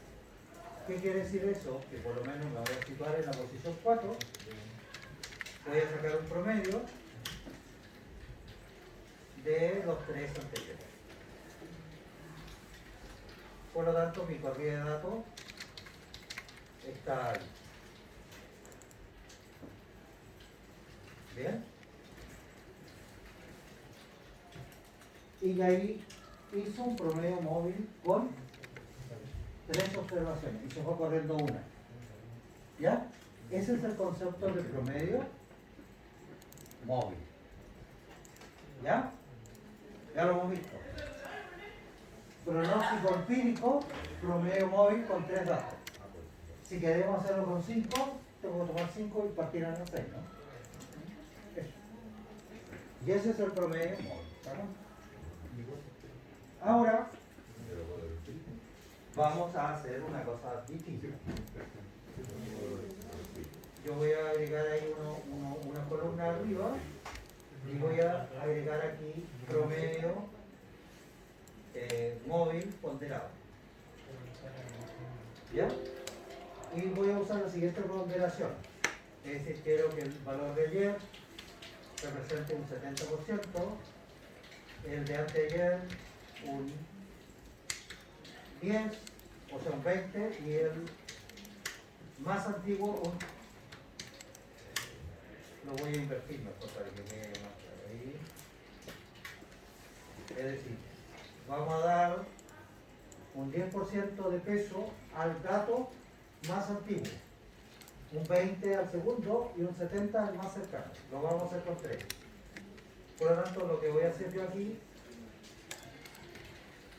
A: ¿Qué quiere decir eso? Que por lo menos me voy a situar en la posición 4 voy a sacar un promedio de los tres anteriores. Por lo tanto, mi corrida de datos está ahí. ¿Bien? Y ahí hizo un promedio móvil con 3 observaciones y se fue corriendo una. ¿Ya? Ese es el concepto de promedio móvil. ¿Ya? Ya lo hemos visto. Pronóstico empírico, promedio móvil con 3 datos. Si queremos hacerlo con 5, tengo que tomar 5 y partir a las 6, ¿no? Eso. Y ese es el promedio móvil. ¿Verdad? Ahora vamos a hacer una cosa distinta. Yo voy a agregar ahí una columna arriba y voy a agregar aquí promedio móvil ponderado. ¿Ya? Y voy a usar la siguiente ponderación. Es decir, quiero que el valor de ayer represente un 70%, el de anteayer un 10, o sea un 20, y el más antiguo un... Lo voy a invertir mejor para que quede más claro. Ahí. Es decir, vamos a dar un 10% de peso al dato más antiguo, un 20 al segundo y un 70 al más cercano. Lo vamos a hacer con 3. Por lo tanto, lo que voy a hacer yo aquí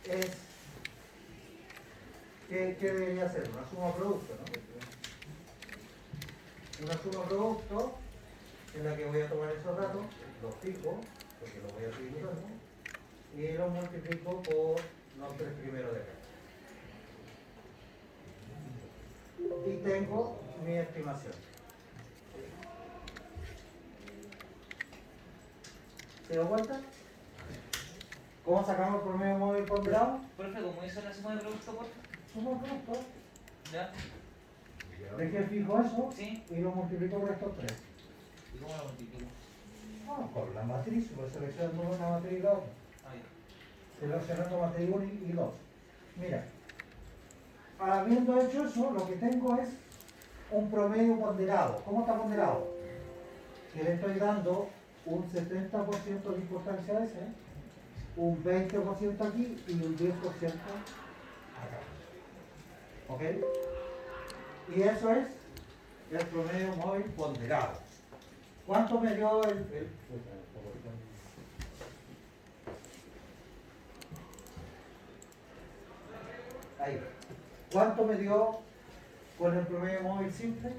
A: es, ¿qué debería hacer? Una suma producto, ¿no? Una suma producto en la que voy a tomar esos datos, los fijo, porque los voy a seguir usando, y los multiplico por los 3 primeros de acá. Y tengo mi estimación. ¿Se da cuenta? ¿Cómo sacamos el promedio móvil ponderado?
C: Profe, ¿cómo hizo la suma de producto, por favor?
A: Suma producto.
C: ¿Ya?
A: ¿De qué fijo eso?
C: Sí.
A: Y lo multiplico por estos 3.
C: ¿Y cómo lo multiplico?
A: Por la matriz, lo selecciono una matriz y la otra.
C: Ah, ya.
A: Seleccionando matriz 1 y 2. Mira, habiendo hecho eso, lo que tengo es un promedio ponderado. ¿Cómo está ponderado? Que le estoy dando un 70% de importancia a ese, un 20% aquí y un 10% acá. ¿Ok? Y eso es el promedio móvil ponderado. ¿Cuánto me dio ahí? ¿Cuánto me dio con el promedio móvil simple?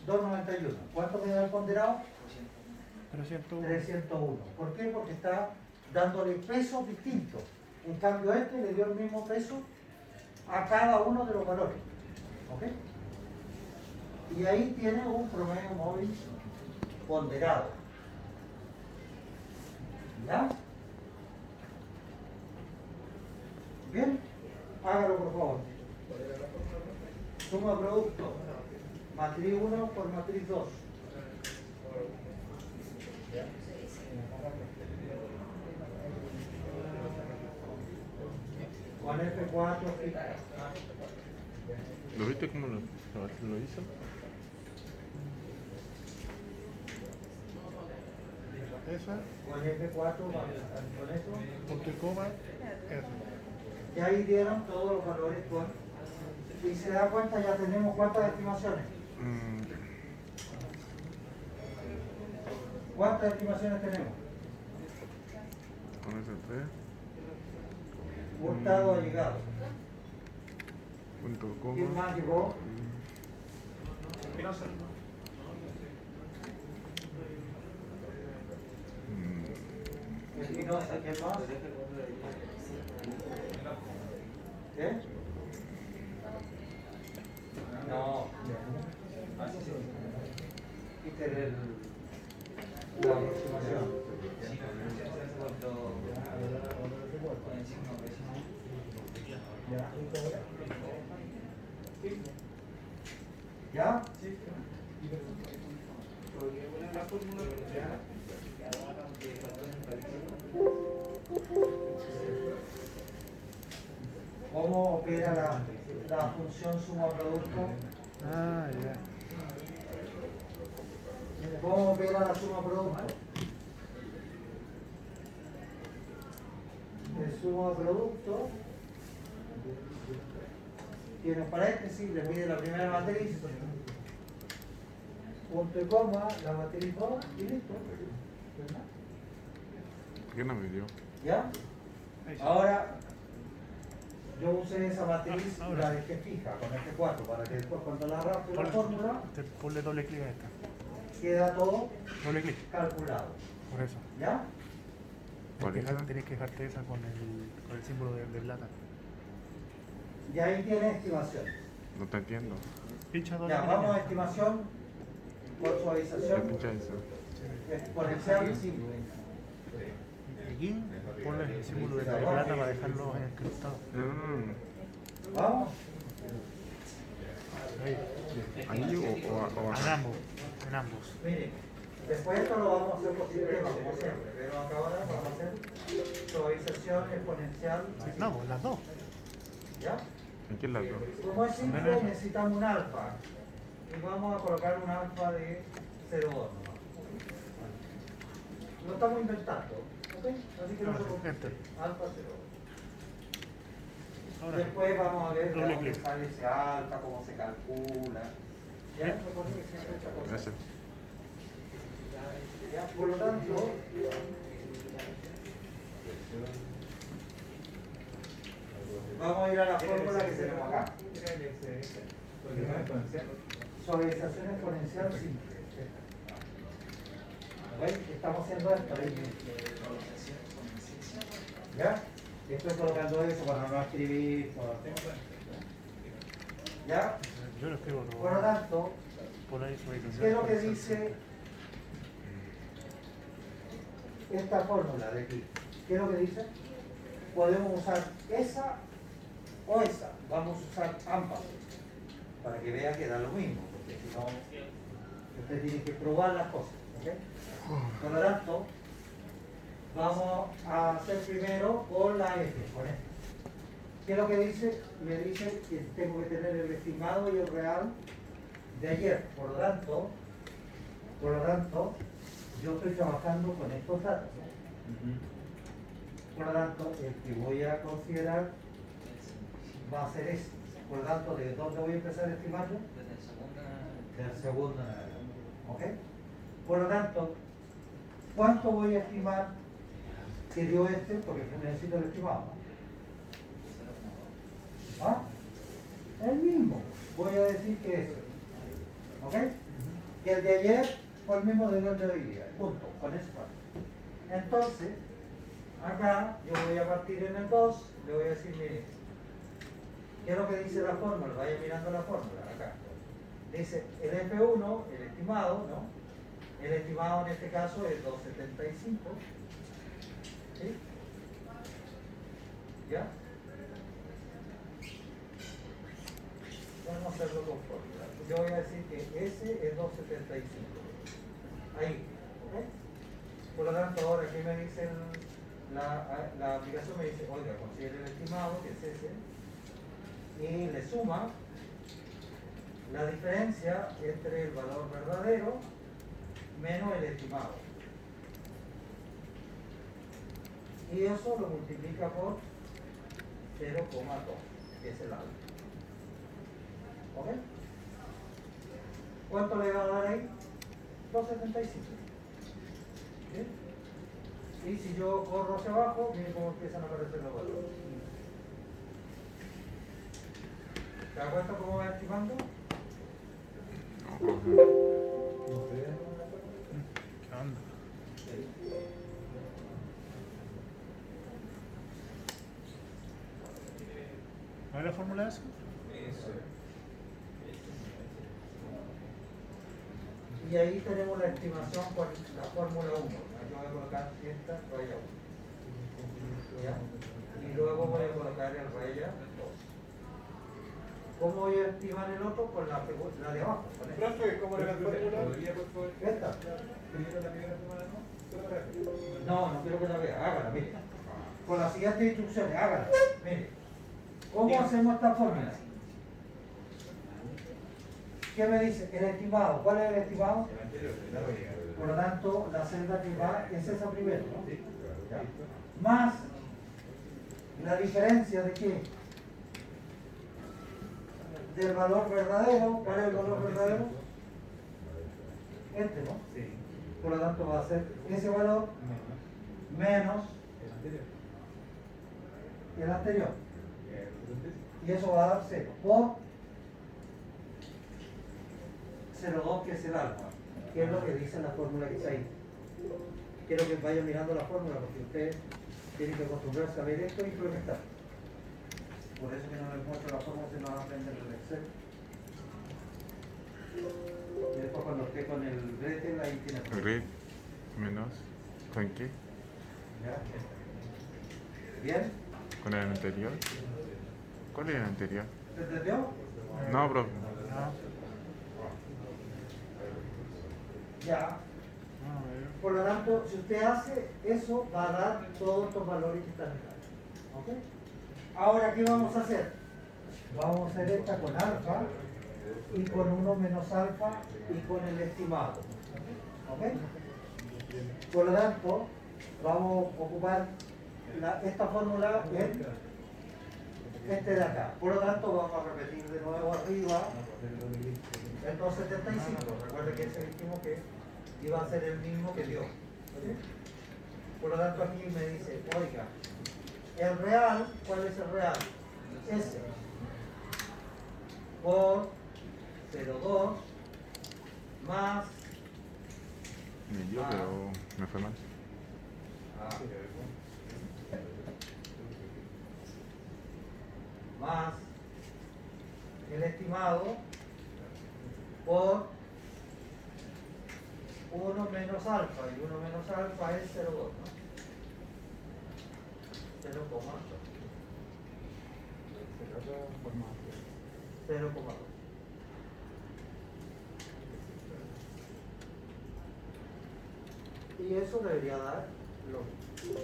A: 291. ¿Cuánto me dio el ponderado?
B: 301.
A: 301. ¿Por qué? Porque está dándole pesos distintos. En cambio este le dio el mismo peso a cada uno de los valores. ¿Ok? Y ahí tiene un promedio móvil ponderado. ¿Ya? Bien, hágalo por favor. Suma producto. Matriz 1 por matriz 2. Con F4 fija.
E: ¿Lo viste cómo lo hizo?
B: Esa,
A: Con F4 con eso.
B: punto y coma, eso.
A: Y ahí dieron todos los valores con. Y se da cuenta, ya tenemos cuántas estimaciones. ¿Cuántas estimaciones tenemos?
E: Con ese 3.
A: Hurtado ha llegado.
E: Punto coma.
A: ¿Quién más llegó?
B: Espinosa.
A: Espinosa, ¿quién más? ¿Qué? No. Este es la aproximación. ¿Ya? ¿Cómo opera la función suma producto?
B: Ah, ya.
A: ¿Cómo opera la suma producto? El suma producto tiene paréntesis, le mide la primera matriz, punto y coma, la matriz 2 y listo. ¿Verdad?
E: ¿Por qué no me dio?
A: ¿Ya?
B: Ahí sí.
A: Ahora yo usé esa matriz y
B: Ahora.
A: la dejé fija con este 4 para que después cuando la arrastre la
B: Ponle-
A: fórmula
B: Ponle doble clic a esta.
A: queda todo
B: Doble clic.
A: calculado.
B: Por eso.
A: ¿Ya?
E: ¿Cuál es esa?
B: Tenés que dejarte esa con el símbolo de plata.
A: Y ahí tiene estimación.
E: No te entiendo.
B: Pincha doble
A: Ya,
B: clic.
A: vamos a estimación por
E: ¿Qué
A: suavización
E: pincha eso?
A: exponencial simple.
B: Aquí ponle el símbolo de plata para dejarlo encriptado.
A: ¿Vamos?
B: Ahí.
E: ¿Ahí o
B: En
E: acá?
B: ambos. En ambos.
A: Miren, después esto lo vamos a hacer por sistema como siempre, pero acá ahora vamos a hacer suavización exponencial simple.
B: No, pues las dos.
A: ¿Ya?
E: ¿En qué lado?
A: Como es simple, necesitamos un alfa. Y vamos a colocar un alfa de 0,2 nomás. Lo estamos inventando. ¿Ok? Así que no se preocupen.
B: Enter.
A: Alfa 0,2.
B: Ahora.
A: Después vamos a ver de
B: Doble
A: dónde
B: clic.
A: sale ese alfa, cómo se calcula. ¿Ya? Recuerden que siempre esta cosa.
E: Gracias.
A: ¿Ya? Por lo tanto, vamos a ir a la fórmula que tenemos acá. Suavización exponencial simple. ¿Ven? Estamos haciendo esto. ¿Ya? Estoy colocando eso para no escribir. ¿Ya?
B: Yo lo escribo
A: Por lo tanto,
B: por ahí suavización.
A: ¿qué es lo que dice esta fórmula de aquí? ¿Qué es lo que dice? Podemos usar esa o esa. Vamos a usar ambas para que vea que da lo mismo, porque si no, usted tiene que probar las cosas. ¿Ok? Por lo tanto, vamos a hacer primero con la F, con esto. ¿Qué es lo que dice? Me dice que tengo que tener el estimado y el real de ayer. Por lo tanto, yo estoy trabajando con estos datos. Por lo tanto, el que voy a considerar va a ser este. Por lo tanto, ¿de dónde voy a empezar a estimarlo?
C: Desde el segundo.
A: Del segundo en adelante. ¿Ok? Por lo tanto, ¿cuánto voy a estimar que dio este? Porque necesito el estimado. ¿Ah? El mismo. Voy a decir que es. ¿Ok? Que el de ayer fue el mismo del de hoy día. Punto. Con eso basta. Entonces, acá yo voy a partir en el 2, le voy a decir, mire, ¿qué es lo que dice la fórmula? Vaya mirando la fórmula acá. Dice el F1, el estimado, ¿no? El estimado en este caso es 275. ¿Sí? ¿Ya? Vamos a hacerlo con fórmula. Yo voy a decir que ese es 275. Ahí. ¿Ok? Por lo tanto, ahora aquí me dicen, la aplicación me dice, oiga, considere el estimado, que es ese, y le suma la diferencia entre el valor verdadero menos el estimado. Y eso lo multiplica por 0,2, que es el alfa. ¿Ok? ¿Cuánto le va a dar ahí? 275. ¿Bien? Y si yo corro hacia abajo, miren cómo empiezan a aparecer los valores. ¿Te das cuenta cómo va estimando?
B: ¿Qué onda? ¿Cuál es la fórmula de eso?
A: Y ahí tenemos la estimación con la fórmula 1. Aquí voy a colocar esta raya 1. ¿Ya? Y luego voy a colocar el raya 2. ¿Cómo voy a estimar el otro? Con la de abajo. con esta.
D: Profe, ¿cómo era la fórmula? ¿Podría, por favor?
A: Esta.
D: Primero la primera semana, ¿no? Solo para que-
A: No quiero que la vea, hágala, mire. Con las siguientes instrucciones, hágala. Mire. ¿Cómo hacemos esta fórmula? ¿Qué me dice? El estimado. ¿Cuál es el estimado?
D: El anterior, la rueda.
A: Por lo tanto, la celda que va es esa primero, ¿no?
D: Sí,
A: Ya.
D: listo.
A: Más la diferencia de qué? Del valor verdadero. ¿Cuál es el valor verdadero? Este, ¿no?
D: Sí.
A: Por lo tanto, va a ser ese valor menos
D: El anterior.
A: el anterior.
D: Entonces,
A: Y eso va a dar 0 por 0,2 que es el alfa, que es lo que dice la fórmula que está ahí. Quiero que vayan mirando la fórmula porque ustedes tienen que acostumbrarse a ver esto y implementar. Por eso que no les muestro la fórmula, se nos aprenden en el Excel. Y después cuando esté con el Gretel, ahí tiene
E: Grid menos. ¿Con qué?
A: ¿Ya? ¿Bien?
E: ¿Con el anterior? ¿Cuál es el anterior?
A: ¿Se entendió?
E: No, profe.
A: Ya. Por lo tanto, si usted hace eso, va a dar todos estos valores que están acá. ¿Ok? Ahora, ¿qué vamos a hacer? Vamos a hacer esta con alfa y con 1 menos alfa y con el estimado. ¿Ok? Por lo tanto, vamos a ocupar esta fórmula en este de acá. Por lo tanto, vamos a repetir de nuevo arriba el 275. Recuerde que ese dijimos que iba a ser el mismo que dio. ¿Sí? Por lo tanto, aquí me dice, oiga, el real, ¿cuál es el real? S por 0,2 más
E: Me dio, pero me fue mal.
A: más el estimado por 1 menos alfa, y 1 menos alfa es 0,2, ¿no? 0,2. Y eso debería dar lo mismo.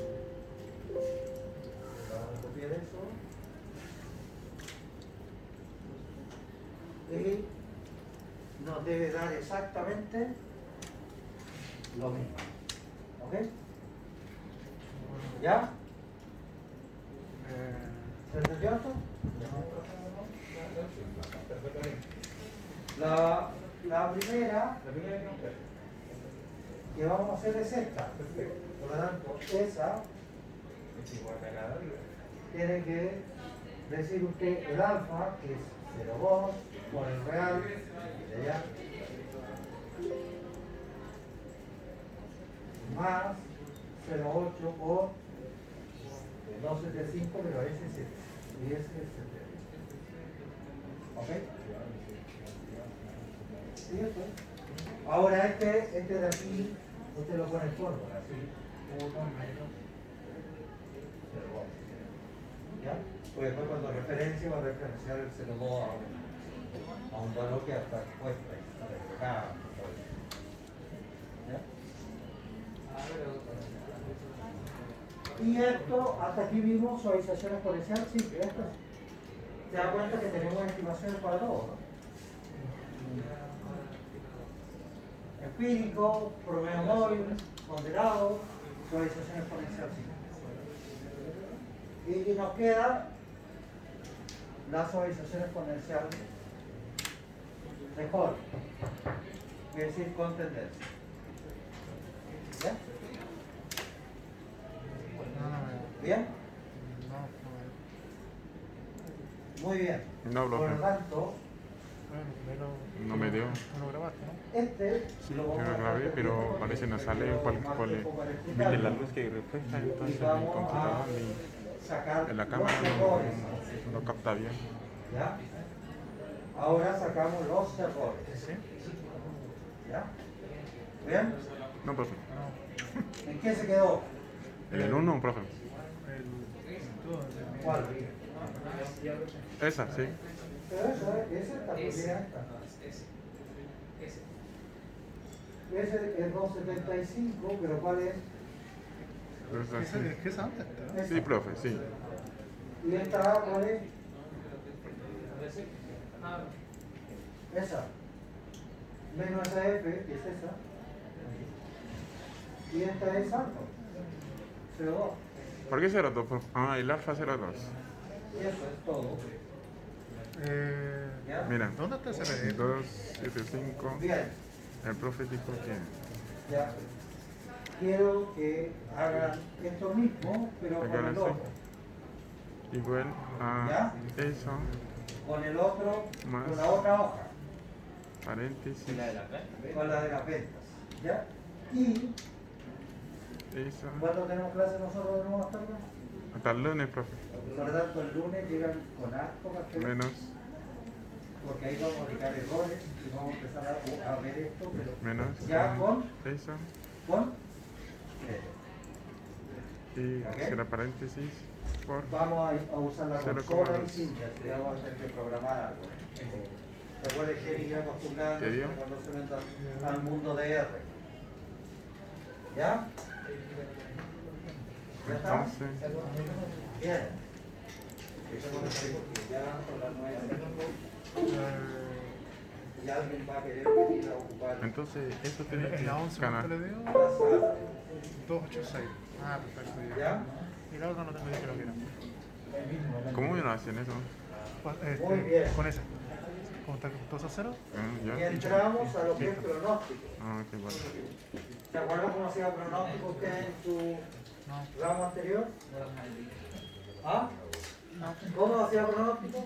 A: Vamos a copiar eso. Y nos debe dar exactamente lo mismo. ¿Ok? ¿Ya? ¿Se entendió esto?
D: perfectamente.
A: La primera
D: La primera que buscar.
A: que vamos a hacer es esta.
D: Perfecto.
A: Por lo tanto, esa
D: Es igual a cada día.
A: tiene que decir usted el alfa, que es 0,2 por el real, de allá, más 0,8 por 275, pero ese es 7. Y ese es 7. ¿Ok? ¿Sí esto? Ahora este de aquí, usted lo pone en fórmula, así, 1 menos 0,2. ¿Ya? Porque después cuando referencia va a referenciar el 0,2 a un valor que está puesto ahí, acá, ¿ya? Y esto, hasta aquí vimos suavización exponencial simple. Esto se da cuenta que tenemos estimaciones para todo, ¿no? Empírico, promedio móvil, ponderado, suavización exponencial simple. Y nos queda la suavización exponencial de Hall, es decir, con tendencia. ¿Ya? ¿Bien? Muy bien.
E: No,
A: Por
E: profe.
A: lo tanto,
E: No me dio.
B: No lo grabaste, ¿no?
A: este
E: Sí,
A: lo
E: yo
A: vamos
E: lo
A: a
E: grabé,
A: hacer
E: pero
A: porque
E: parece no sale
A: tengo
E: cuál
A: más
E: es.
A: tiempo para
E: Mire
A: explicarlo.
E: la luz que refleja,
A: Y
E: entonces mi
A: vamos
E: computador
A: a sacar
E: en la
A: los
E: cámara
A: errores.
E: no capta bien.
A: ¿Ya? Ahora sacamos los errores. ¿Ya? ¿Bien?
E: No, profe.
A: ¿En qué se quedó?
E: ¿En el 1, profe?
A: ¿Cuál?
E: Esa, sí.
A: Pero eso es esta propiedad esta.
C: Ese.
A: Ese es 275, pero ¿cuál es?
B: ¿Qué es antes?
A: Esa.
E: Sí, profe, sí.
A: ¿Y esta A cuál es?
C: Ah,
A: Esa. Menos esa F, que es esa. Y esta es alfa. CO2.
E: ¿Por qué 02? Ah, el alfa 02.
A: Y eso es todo. ¿Ya?
E: Mira,
B: ¿Dónde está ese?
E: 275.
A: Bien.
E: El profe dijo que.
A: Ya. Quiero que hagan esto mismo, pero con el otro.
E: Igual a
A: ¿Ya?
E: eso,
A: Con el otro,
E: Más.
A: con la otra hoja.
E: paréntesis,
A: Con la de las ventas. ¿Ya? Y,
E: eso.
A: ¿cuándo tenemos clase nosotros de nuevo hasta ahora?
E: Hasta el lunes, profe.
A: Por lo tanto, el lunes llegan con harto café,
E: Menos,
A: porque ahí vamos a aplicar errores y vamos a empezar a ver esto, pero
E: menos.
A: ya con
E: Eso. Y
A: Ok.
E: será paréntesis por.
A: vamos a usar la
E: 0,2.
A: consola y cintas, que vamos a tener que programar algo. Recuerden que ir acostumbrando
E: ¿Qué dio?
A: cuando se meta al mundo de R. ¿Ya? ¿Ya está?
E: Entonces,
A: Bien. Ya son las 9. Y alguien va a querer venir a ocupar
E: entonces eso tiene que
B: En la 11
E: ganar.
B: ¿cuánto le dio?
A: la sala.
B: 286. Ah, perfecto.
A: ¿Ya?
B: Y la otra no tengo idea que lo quiera.
E: ¿Cómo no hacen eso?
A: Muy bien.
B: Con esa. ¿Cómo está? ¿2 a 0?
A: Y
E: ¿Ya?
A: entramos a lo que es pronóstico.
E: Ah, ok, bueno.
A: ¿Se acuerdan cómo hacía pronóstico usted en su
B: No.
A: ramo anterior? ¿Ah? ¿Cómo hacía pronóstico?